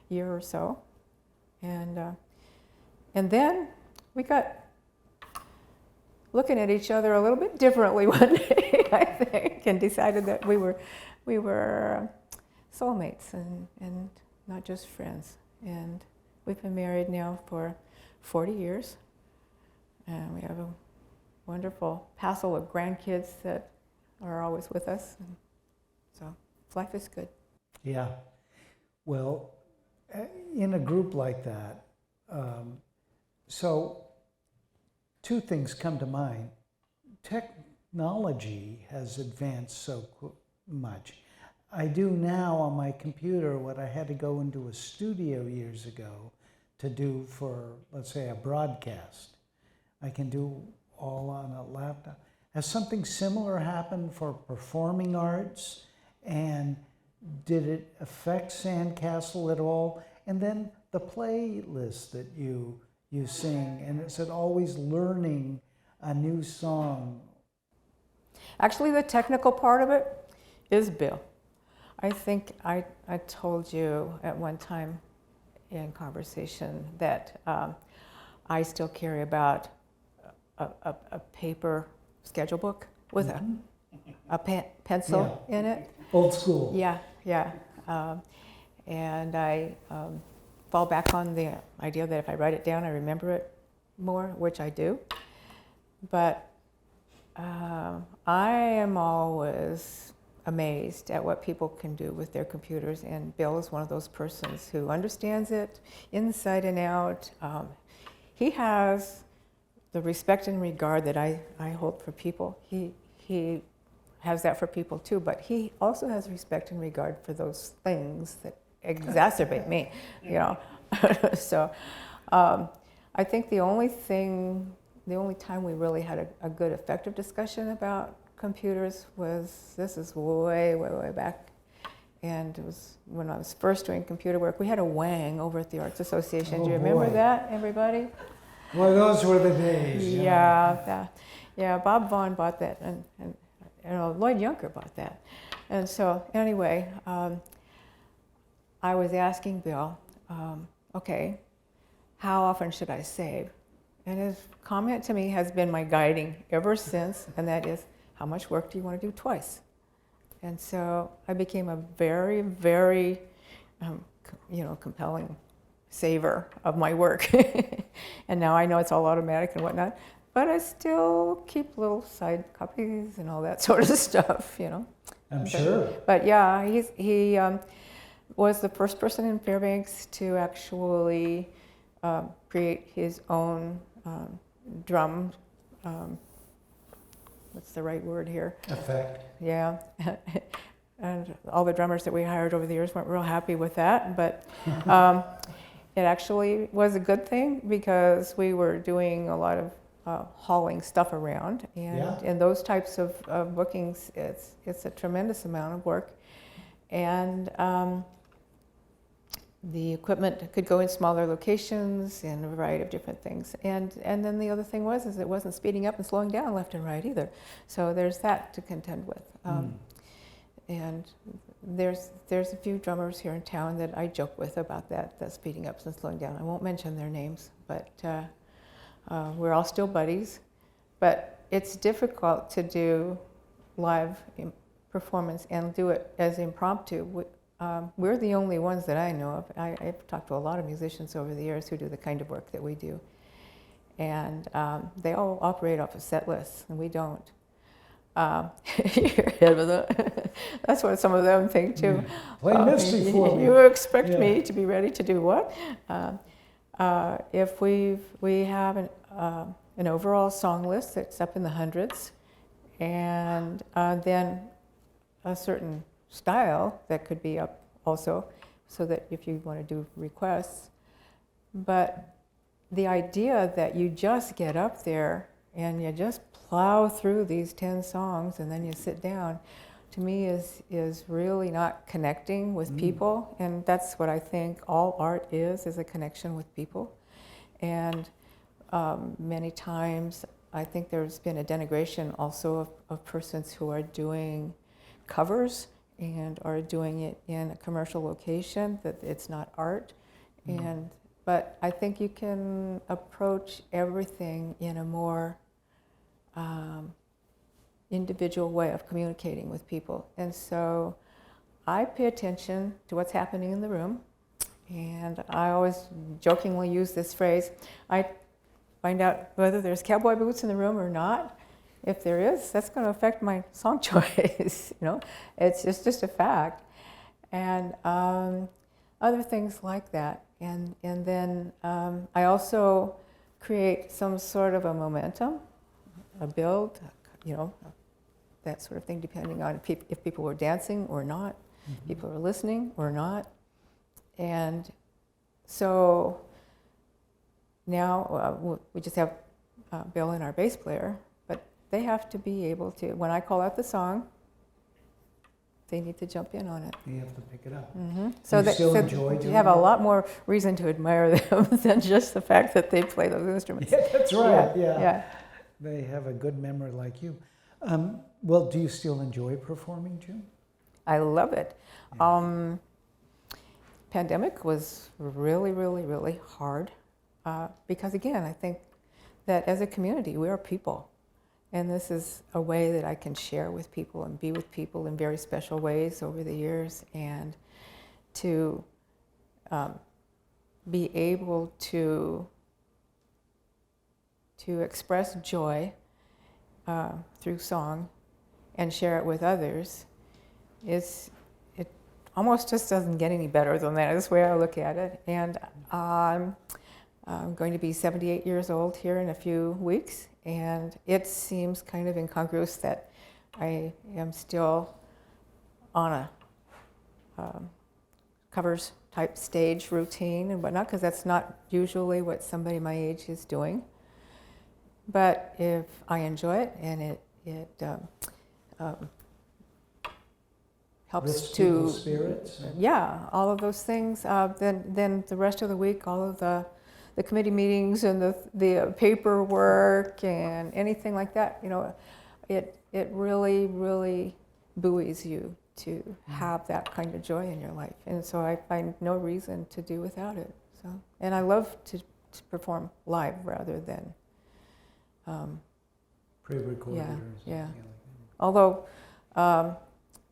a year or so. And then we got looking at each other a little bit differently one day, I think, and decided that we were soulmates and not just friends. And we've been married now for 40 years, and we have a wonderful passel of grandkids that are always with us. And so life is good. Yeah. Well, in a group like that, so 2 things come to mind. Technology has advanced so much. I do now on my computer what I had to go into a studio years ago to do for, let's say, a broadcast. I can do all on a laptop. Has something similar happened for performing arts? And did it affect Sandcastle at all? And then the playlist that you sing, and is it always learning a new song? Actually, the technical part of it is Bill. I think I told you at one time in conversation that I still carry about a paper schedule book with a pencil in it. Old school. Yeah. And I fall back on the idea that if I write it down, I remember it more, which I do. But I am always amazed at what people can do with their computers, and Bill is one of those persons who understands it inside and out. He has the respect and regard that I hold for people. He has that for people too, but he also has respect and regard for those things that exacerbate me, So I think the only time we really had a good effective discussion about computers this is way back, and it was when I was first doing computer work. We had a Wang over at the Arts Association. Do you remember that, everybody? Well, those were the days. Yeah. Bob Vaughn bought that, and Lloyd Yunker bought that, and so anyway, I was asking Bill okay, how often should I save? And his comment to me has been my guiding ever since, and that is, how much work do you want to do twice? And so I became a very, very, compelling saver of my work. And now I know it's all automatic and whatnot, but I still keep little side copies and all that sort of stuff, I'm sure. But yeah, he was the first person in Fairbanks to actually create his own drum, what's the right word here? Effect. Yeah. And all the drummers that we hired over the years weren't real happy with that, but it actually was a good thing because we were doing a lot of hauling stuff around, and those types of bookings, it's a tremendous amount of work, and the equipment could go in smaller locations and a variety of different things, and then the other thing is it wasn't speeding up and slowing down left and right either, so there's that to contend with. And there's a few drummers here in town that I joke with about that speeding up and slowing down. I won't mention their names, but we're all still buddies. But it's difficult to do live performance and do it as impromptu. We're the only ones that I know of. I've talked to a lot of musicians over the years who do the kind of work that we do. And they all operate off of set lists, and we don't. You're ahead of them. That's what some of them think too. Play Misty for me. You expect me to be ready to do what? If we have an overall song list that's up in the hundreds, and then a certain style that could be up also, so that if you want to do requests. But the idea that you just get up there and you just plow through these 10 songs and then you sit down, to me is really not connecting with people. And that's what I think all art is a connection with people. And many times I think there's been a denigration also of persons who are doing covers and are doing it in a commercial location, that it's not art. But I think you can approach everything in a more individual way of communicating with people. And so I pay attention to what's happening in the room, and I always jokingly use this phrase, I find out whether there's cowboy boots in the room or not. If there is, that's going to affect my song choice, It's just a fact. And other things like that. And then I also create some sort of a momentum, a build, that sort of thing, depending on if people were dancing or not, people are listening or not. And so now we just have Bill and our bass player, but they have to be able to, when I call out the song, they need to jump in on it. You have to pick it up. So you still enjoy doing you have a it? lot more reason to admire them than just the fact that they play those instruments. Yeah, that's right. Yeah. They have a good memory like you. Well, do you still enjoy performing, June? I love it. Yeah. Pandemic was really, really, really hard because, again, I think that as a community, we are people. And this is a way that I can share with people and be with people in very special ways over the years, and to be able to express joy through song and share it with others it almost just doesn't get any better than that. That's the way I look at it. And I'm going to be 78 years old here in a few weeks, and it seems kind of incongruous that I am still on a covers type stage routine and whatnot, because that's not usually what somebody my age is doing. But if I enjoy it and it helps Lifts to people's spirits. all of those things, then the rest of the week, all of the committee meetings and the paperwork and anything like that, it really, really buoys you to have that kind of joy in your life. And so I find no reason to do without it. So, and I love to perform live rather than Pre-recorded yeah, or something yeah. like that. Although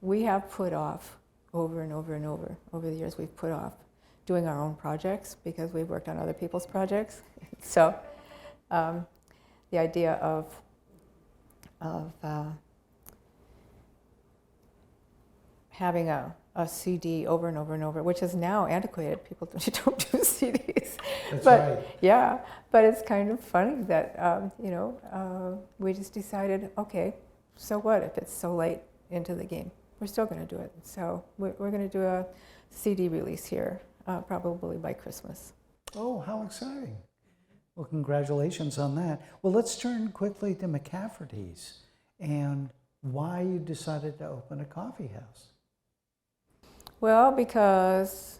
we have put off over and over and over the years, we've put off doing our own projects because we've worked on other people's projects. So the idea of having a CD over and over and over, which is now antiquated. People don't do CDs. That's but, right. Yeah, but it's kind of funny that, we just decided, okay, so what if it's so late into the game? We're still going to do it. So we're going to do a CD release here, probably by Christmas. Oh, how exciting. Well, congratulations on that. Well, let's turn quickly to McCafferty's and why you decided to open a coffee house. Well, because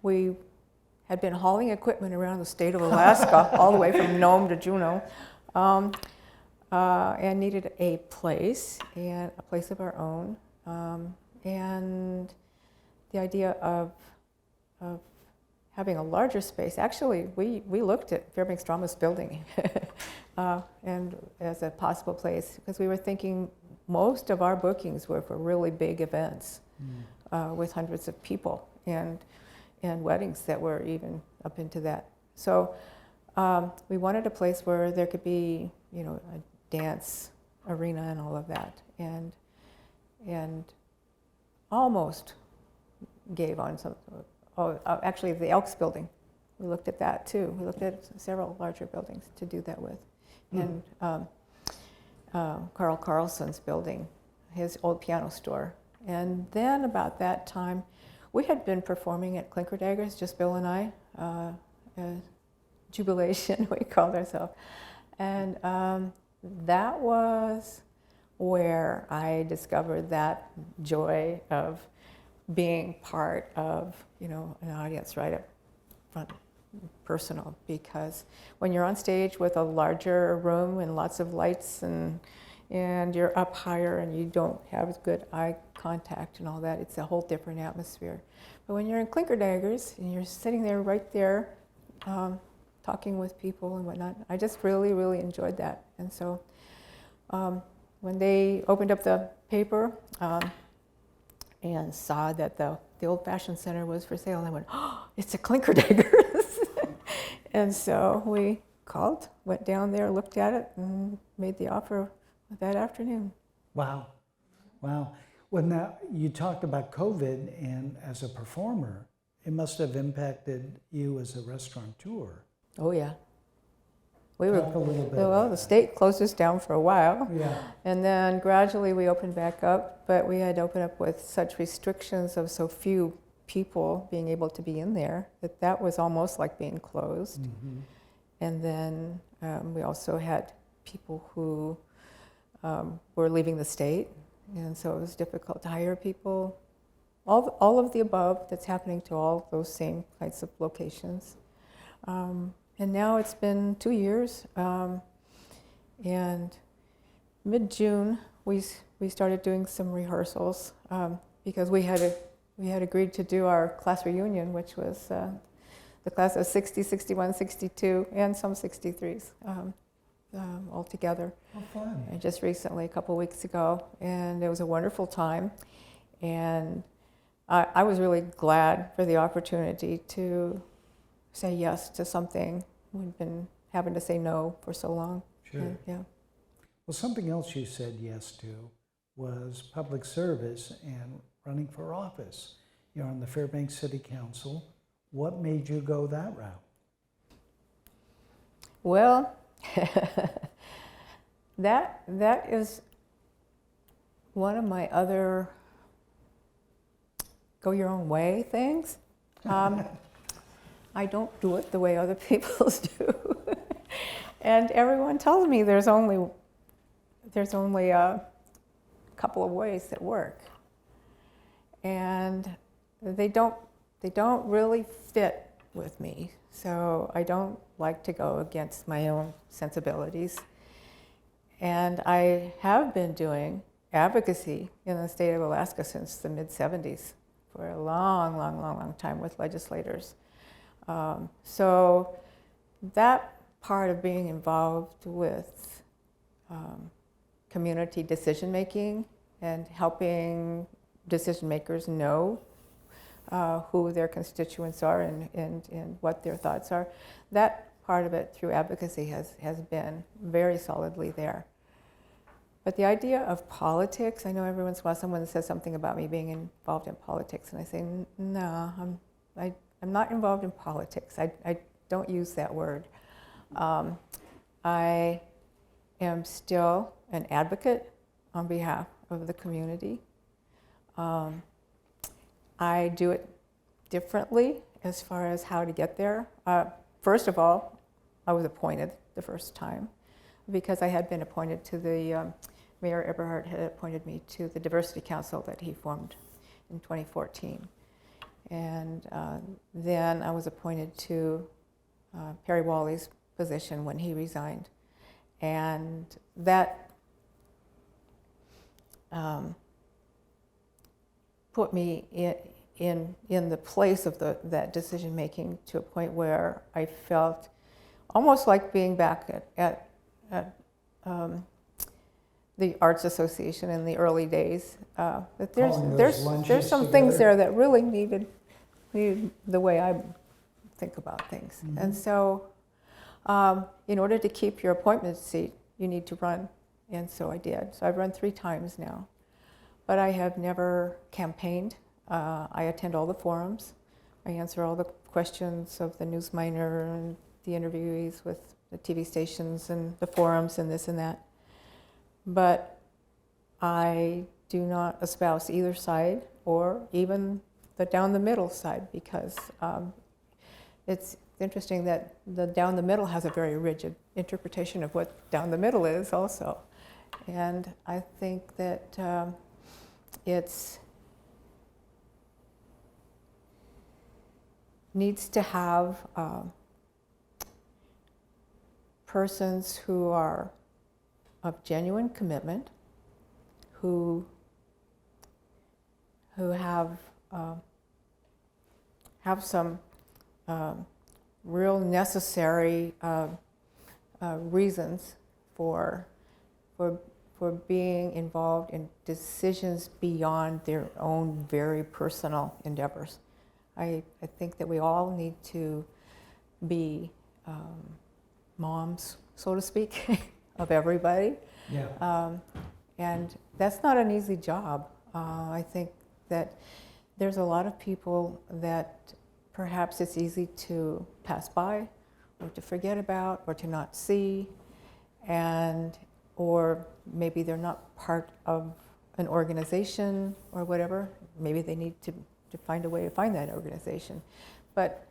we had been hauling equipment around the state of Alaska, all the way from Nome to Juneau, and needed a place of our own. And the idea of having a larger space, actually, we looked at Fairbanks Drama's building and as a possible place, because we were thinking most of our bookings were for really big events with hundreds of people and weddings that were even up into that. So we wanted a place where there could be, a dance arena and all of that, and almost gave on some. Actually, the Elks building, we looked at that too. We looked at several larger buildings to do that with, and Carl Carlson's building, his old piano store. And then about that time, we had been performing at Clinker Daggers, just Bill and I, Jubilation, we called ourselves. And that was where I discovered that joy of being part of, an audience right up front, personal, because when you're on stage with a larger room and lots of lights and you're up higher and you don't have good eye contact and all that, it's a whole different atmosphere. But when you're in Clinker Daggers and you're sitting there right there talking with people and whatnot, I just really, really enjoyed that. And so when they opened up the paper and saw that the Old Fashioned Center was for sale, and I went, oh, it's a Clinker Daggers. And so we called, went down there, looked at it, and made the offer that afternoon. Wow. Wow. Well, now you talked about COVID, and as a performer, it must have impacted you as a restaurateur. Oh, yeah. Talk a little bit Well, about the that. state closed us down for a while. Yeah. And then gradually we opened back up, but we had to open up with such restrictions of so few people being able to be in there that was almost like being closed. Mm-hmm. And then we also had people who were leaving the state, and so it was difficult to hire people. All of the above that's happening to all those same kinds of locations. And now it's been 2 years, and mid-June we started doing some rehearsals because we had agreed to do our class reunion, which was the class of 60, 61, 62, and some 63s all together. How fun. And just recently, a couple weeks ago, and it was a wonderful time. And I was really glad for the opportunity to say yes to something we'd been having to say no for so long. Sure. And, yeah. Well, something else you said yes to was public service and running for office. You're on the Fairbanks City Council. What made you go that route? Well, that is one of my other go your own way things. I don't do it the way other people do. And everyone tells me there's only a couple of ways that work. And they don't really fit with me. So I don't like to go against my own sensibilities. And I have been doing advocacy in the state of Alaska since the mid-'70s. for a long time with legislators. So that part of being involved with community decision making and helping decision makers know who their constituents are and what their thoughts are, that part of it through advocacy has been very solidly there. But the idea of politics, I know every once in a while someone says something about me being involved in politics, and I say, no, I'm not involved in politics. I don't use that word. I am still an advocate on behalf of the community. I do it differently as far as how to get there. First of all, I was appointed the first time because I had been appointed to the, Mayor Eberhard had appointed me to the Diversity Council that he formed in 2014. And then I was appointed to Perry Walley's position when he resigned. And that put me in the place of that decision making to a point where I felt almost like being back at the Arts Association in the early days. That there's some things there that really needed the way I think about things. Mm-hmm. And so in order to keep your appointment seat, you need to run. And so I did. So I've run 3 times now. But I have never campaigned. I attend all the forums. I answer all the questions of the newsminer and the interviewees with the TV stations and the forums and this and that. But I do not espouse either side or even the down the middle side, because it's interesting that the down the middle has a very rigid interpretation of what down the middle is also. And I think that it's needs to have persons who are of genuine commitment, who have some real necessary reasons for being involved in decisions beyond their own very personal endeavors. I think that we all need to be moms, so to speak, of everybody. Yeah. And that's not an easy job. I think that there's a lot of people that perhaps it's easy to pass by or to forget about or to not see, or maybe they're not part of an organization or whatever. Maybe they need to find a way to find that organization. But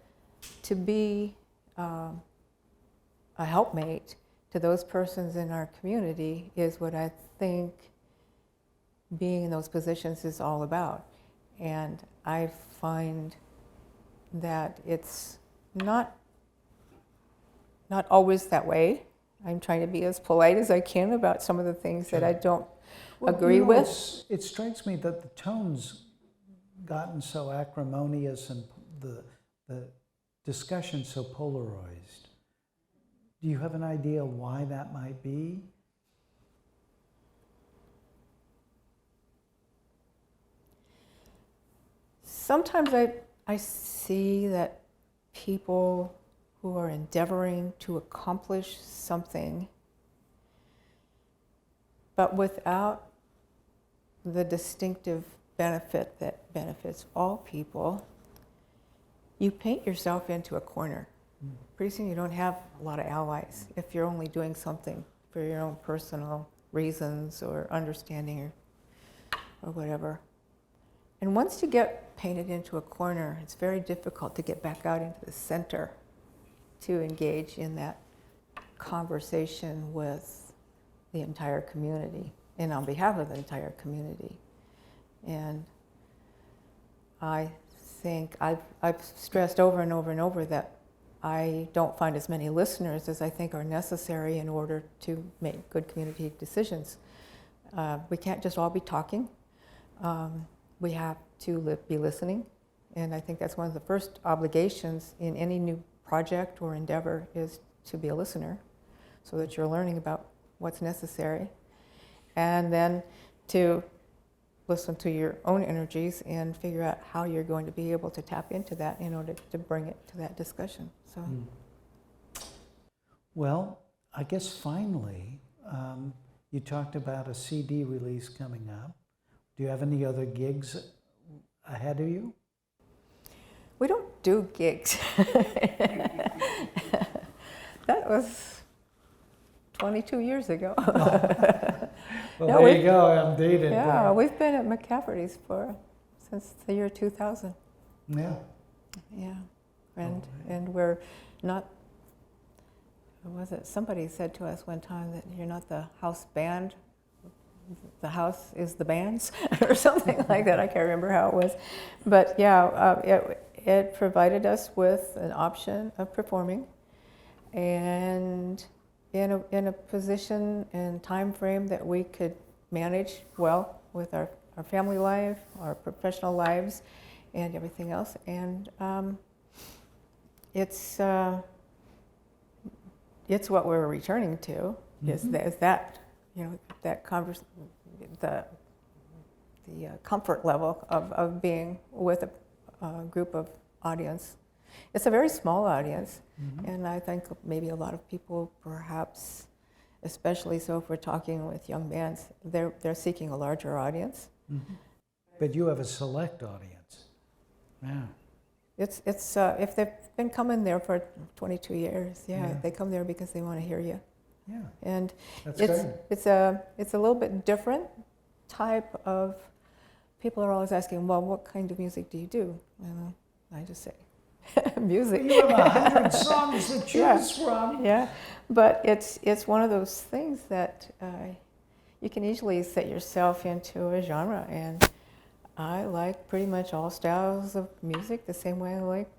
to be a helpmate to those persons in our community is what I think being in those positions is all about. And I find that it's not always that way. I'm trying to be as polite as I can about some of the things that I don't agree with. It strikes me that the tone's gotten so acrimonious and the discussion so polarized. Do you have an idea why that might be? Sometimes I see that people who are endeavoring to accomplish something, but without the distinctive benefit that benefits all people, you paint yourself into a corner. Pretty soon you don't have a lot of allies if you're only doing something for your own personal reasons or understanding or whatever. And once you get painted into a corner, it's very difficult to get back out into the center to engage in that conversation with the entire community and on behalf of the entire community. And I think I've stressed over and over and over that I don't find as many listeners as I think are necessary in order to make good community decisions. We can't just all be talking. We have to be listening. And I think that's one of the first obligations in any new project or endeavor, is to be a listener, so that you're learning about what's necessary. And then to listen to your own energies and figure out how you're going to be able to tap into that in order to bring it to that discussion. So. Well, I guess finally, you talked about a CD release coming up. Do you have any other gigs ahead of you? We don't do gigs. That was 22 years ago. Well, No, there you go, I'm dated. Yeah, we've been at McCafferty's since the year 2000. Yeah. Yeah, and we're not. What was it? Somebody said to us one time that you're not the house band. The house is the band's, or something like that. I can't remember how it was, but yeah, it provided us with an option of performing, and in a position and time frame that we could manage well with our family life, our professional lives, and everything else. And it's what we're returning to. Is that that the comfort level of being with a group of audience. It's a very small audience, and I think maybe a lot of people, perhaps, especially so if we're talking with young bands, they're seeking a larger audience. But you have a select audience. Yeah. It's if they've been coming there for 22 years, they come there because they want to hear you. Yeah. And That's good. it's a little bit different type of. People are always asking, well, what kind of music do you do? And I just say, music. You have 100 songs to choose from. Yeah, but it's one of those things that you can easily set yourself into a genre, and I like pretty much all styles of music the same way I like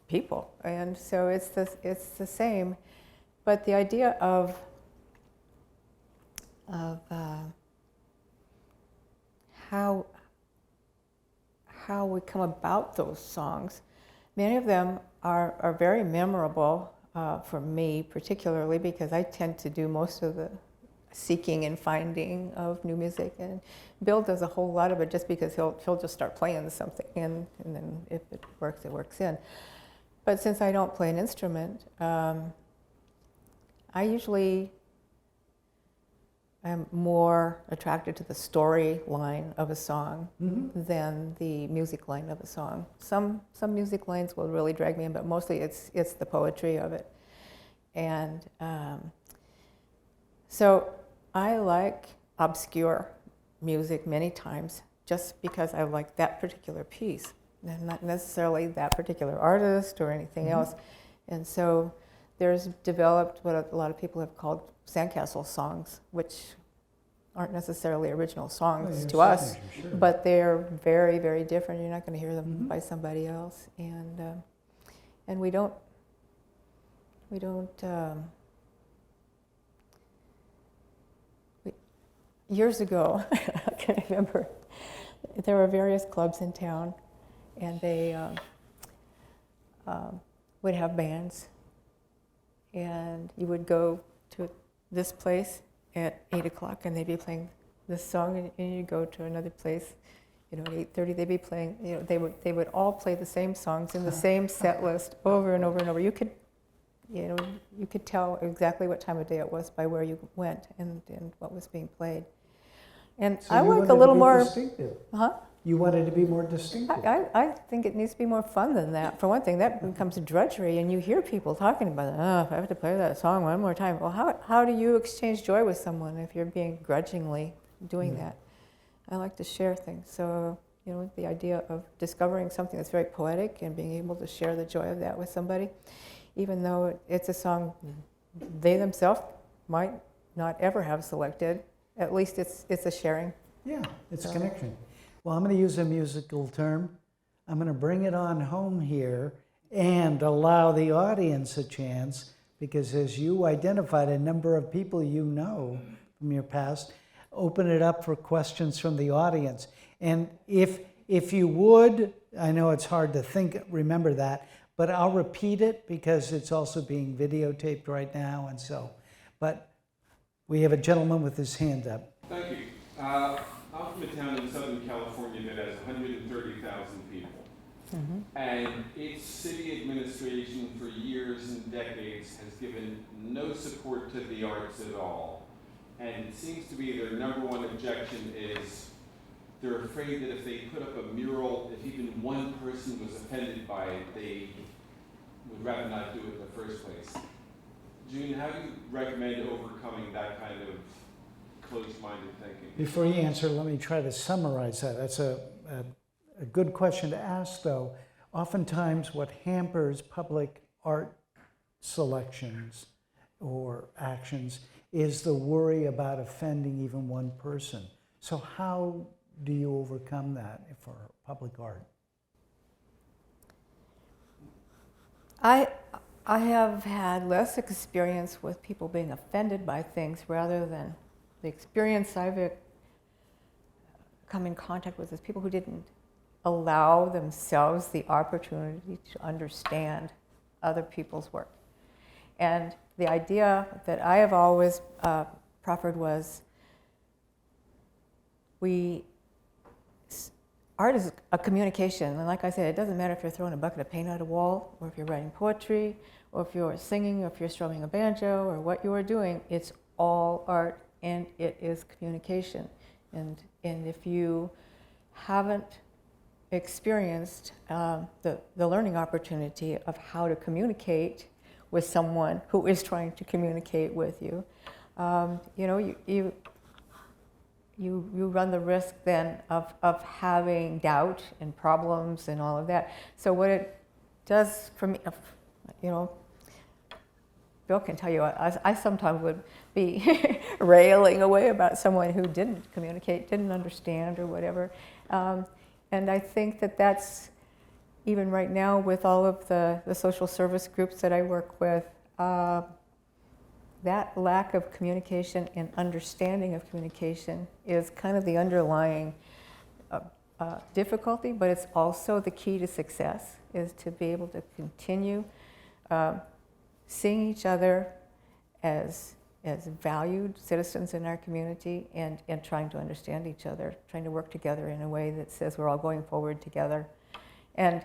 people, and so it's the same. But the idea of how we come about those songs. Many of them are very memorable for me, particularly because I tend to do most of the seeking and finding of new music, and Bill does a whole lot of it just because he'll just start playing something, and then if it works in. But since I don't play an instrument, I usually am more attracted to the storyline of a song than the music line of a song. Some music lines will really drag me in, but mostly it's the poetry of it. And so I like obscure music many times just because I like that particular piece, and not necessarily that particular artist or anything else. And so there's developed what a lot of people have called sandcastle songs, which aren't necessarily original songs to us, sure. but they're very, very different. You're not going to hear them by somebody else, and we don't. Years ago, I can remember there were various clubs in town, and they would have bands, and you would go to this place at 8 o'clock, and they'd be playing this song, and you go to another place, at 8:30 they'd be playing. They would all play the same songs in the same set list over and over and over. You could tell exactly what time of day it was by where you went and what was being played. And So I you like wanted a little to be more. distinctive. Huh? You wanted to be more distinctive. I think it needs to be more fun than that. For one thing, that becomes drudgery, and you hear people talking about it. Oh, if I have to play that song one more time. Well, how do you exchange joy with someone if you're being grudgingly doing that? I like to share things. So, the idea of discovering something that's very poetic and being able to share the joy of that with somebody, even though it's a song they themselves might not ever have selected, at least it's a sharing. Yeah, it's a connection. Well, I'm going to use a musical term. I'm going to bring it on home here and allow the audience a chance, because as you identified a number of people you know from your past, open it up for questions from the audience. And if if you would, I know it's hard to remember that, but I'll repeat it because it's also being videotaped right now, and so, but we have a gentleman with his hand up. Thank you. I'm from a town in Southern California that has 130,000 people. And its city administration for years and decades has given no support to the arts at all. And it seems to be their number one objection is they're afraid that if they put up a mural, if even one person was offended by it, they would rather not do it in the first place. June, how do you recommend overcoming that kind of closed-minded thinking? Before you answer, let me try to summarize that. That's a good question to ask, though. Oftentimes what hampers public art selections or actions is the worry about offending even one person. So how do you overcome that for public art? I have had less experience with people being offended by things rather than the experience I've come in contact with is people who didn't allow themselves the opportunity to understand other people's work. And the idea that I have always proffered was art is a communication, and like I said, it doesn't matter if you're throwing a bucket of paint at a wall, or if you're writing poetry, or if you're singing, or if you're strumming a banjo, or what you are doing. It's all art, and it is communication. And if you haven't experienced the learning opportunity of how to communicate with someone who is trying to communicate with you, you run the risk then of having doubt and problems and all of that. So what it does for me, Bill can tell you, I sometimes would be railing away about someone who didn't communicate, didn't understand or whatever. And I think that that's, even right now with all of the social service groups that I work with, that lack of communication and understanding of communication is kind of the underlying difficulty, but it's also the key to success, is to be able to continue seeing each other as valued citizens in our community and trying to understand each other, trying to work together in a way that says we're all going forward together. And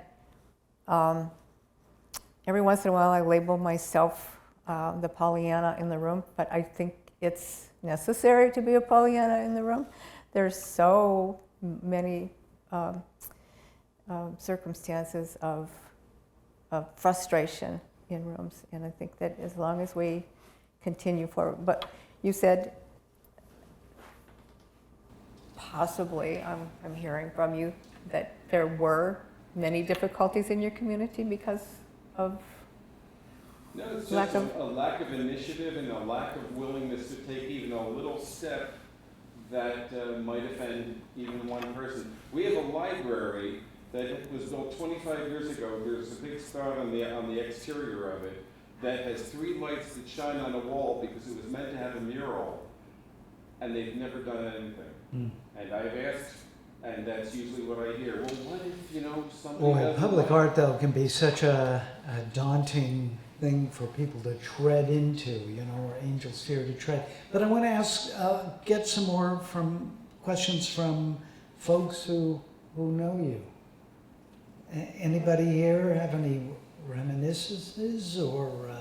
every once in a while I label myself the Pollyanna in the room, but I think it's necessary to be a Pollyanna in the room. There's so many circumstances of frustration in rooms, and I think that as long as we continue forward. But you said possibly, I'm hearing from you that there were many difficulties in your community because of No, it's just a lack of initiative and a lack of willingness to take even a little step that might offend even one person. We have a library that was built 25 years ago. There's a big star on the exterior of it that has 3 lights that shine on a wall because it was meant to have a mural, and they've never done anything. And I've asked, and that's usually what I hear. Well, what if, somebody doesn't public like art, though, can be such a daunting thing for people to tread into, or angels fear to tread. But I want to ask, get some more questions from folks who know you. Anybody here have any reminiscences or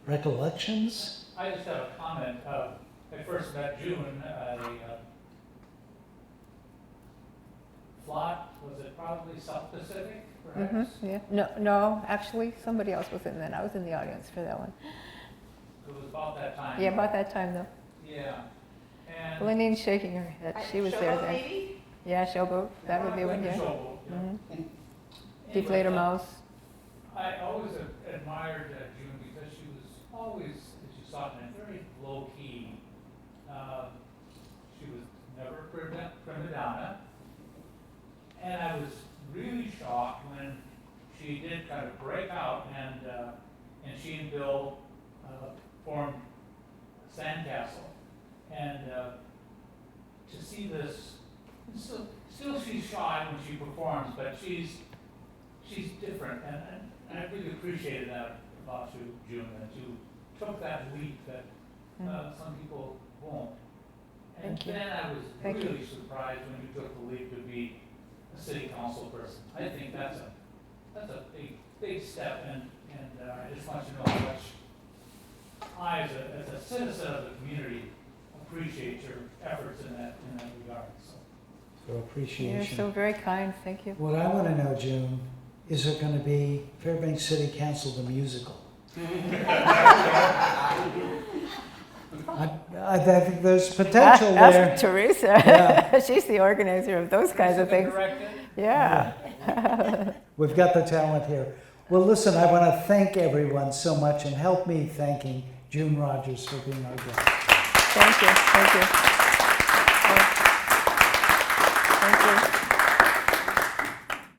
recollections? I just have a comment. I first met June at a flot, was it probably South Pacific, perhaps? yeah. No, actually, somebody else was in that. I was in the audience for that one. It was about that time. Yeah, about that time, though. Yeah. And Lenine's shaking her head. She was there then. Maybe? Yeah, Showboat. That would be one, yeah. Showboat, yeah. Mhm. Anyway, Deflator Mouse. I always admired June because she was always, as you saw, very low key. She was never Primadonna. And I was really shocked when she did kind of break out and she and Bill formed Sandcastle. And to see this, still she she's shy when she performs, but she's different, and I really appreciated that about you, June, that you took that leap that some people won't. And Thank you. then I was Thank you. really surprised when you took the leap to be a city council person. I think that's a big step, and I just want you to know how much I, as a citizen of the community, appreciate your efforts in that regard. So You're appreciation. so very kind. Thank you. What I want to know, June, is there going to be Fairbanks City Council the musical? I think there's potential Ask there. Teresa. Yeah. She's the organizer of those kinds of things. Directed? Yeah. We've got the talent here. Well, listen, I want to thank everyone so much, and help me thanking June Rogers for being our guest. Thank you. Thank you. Thank you.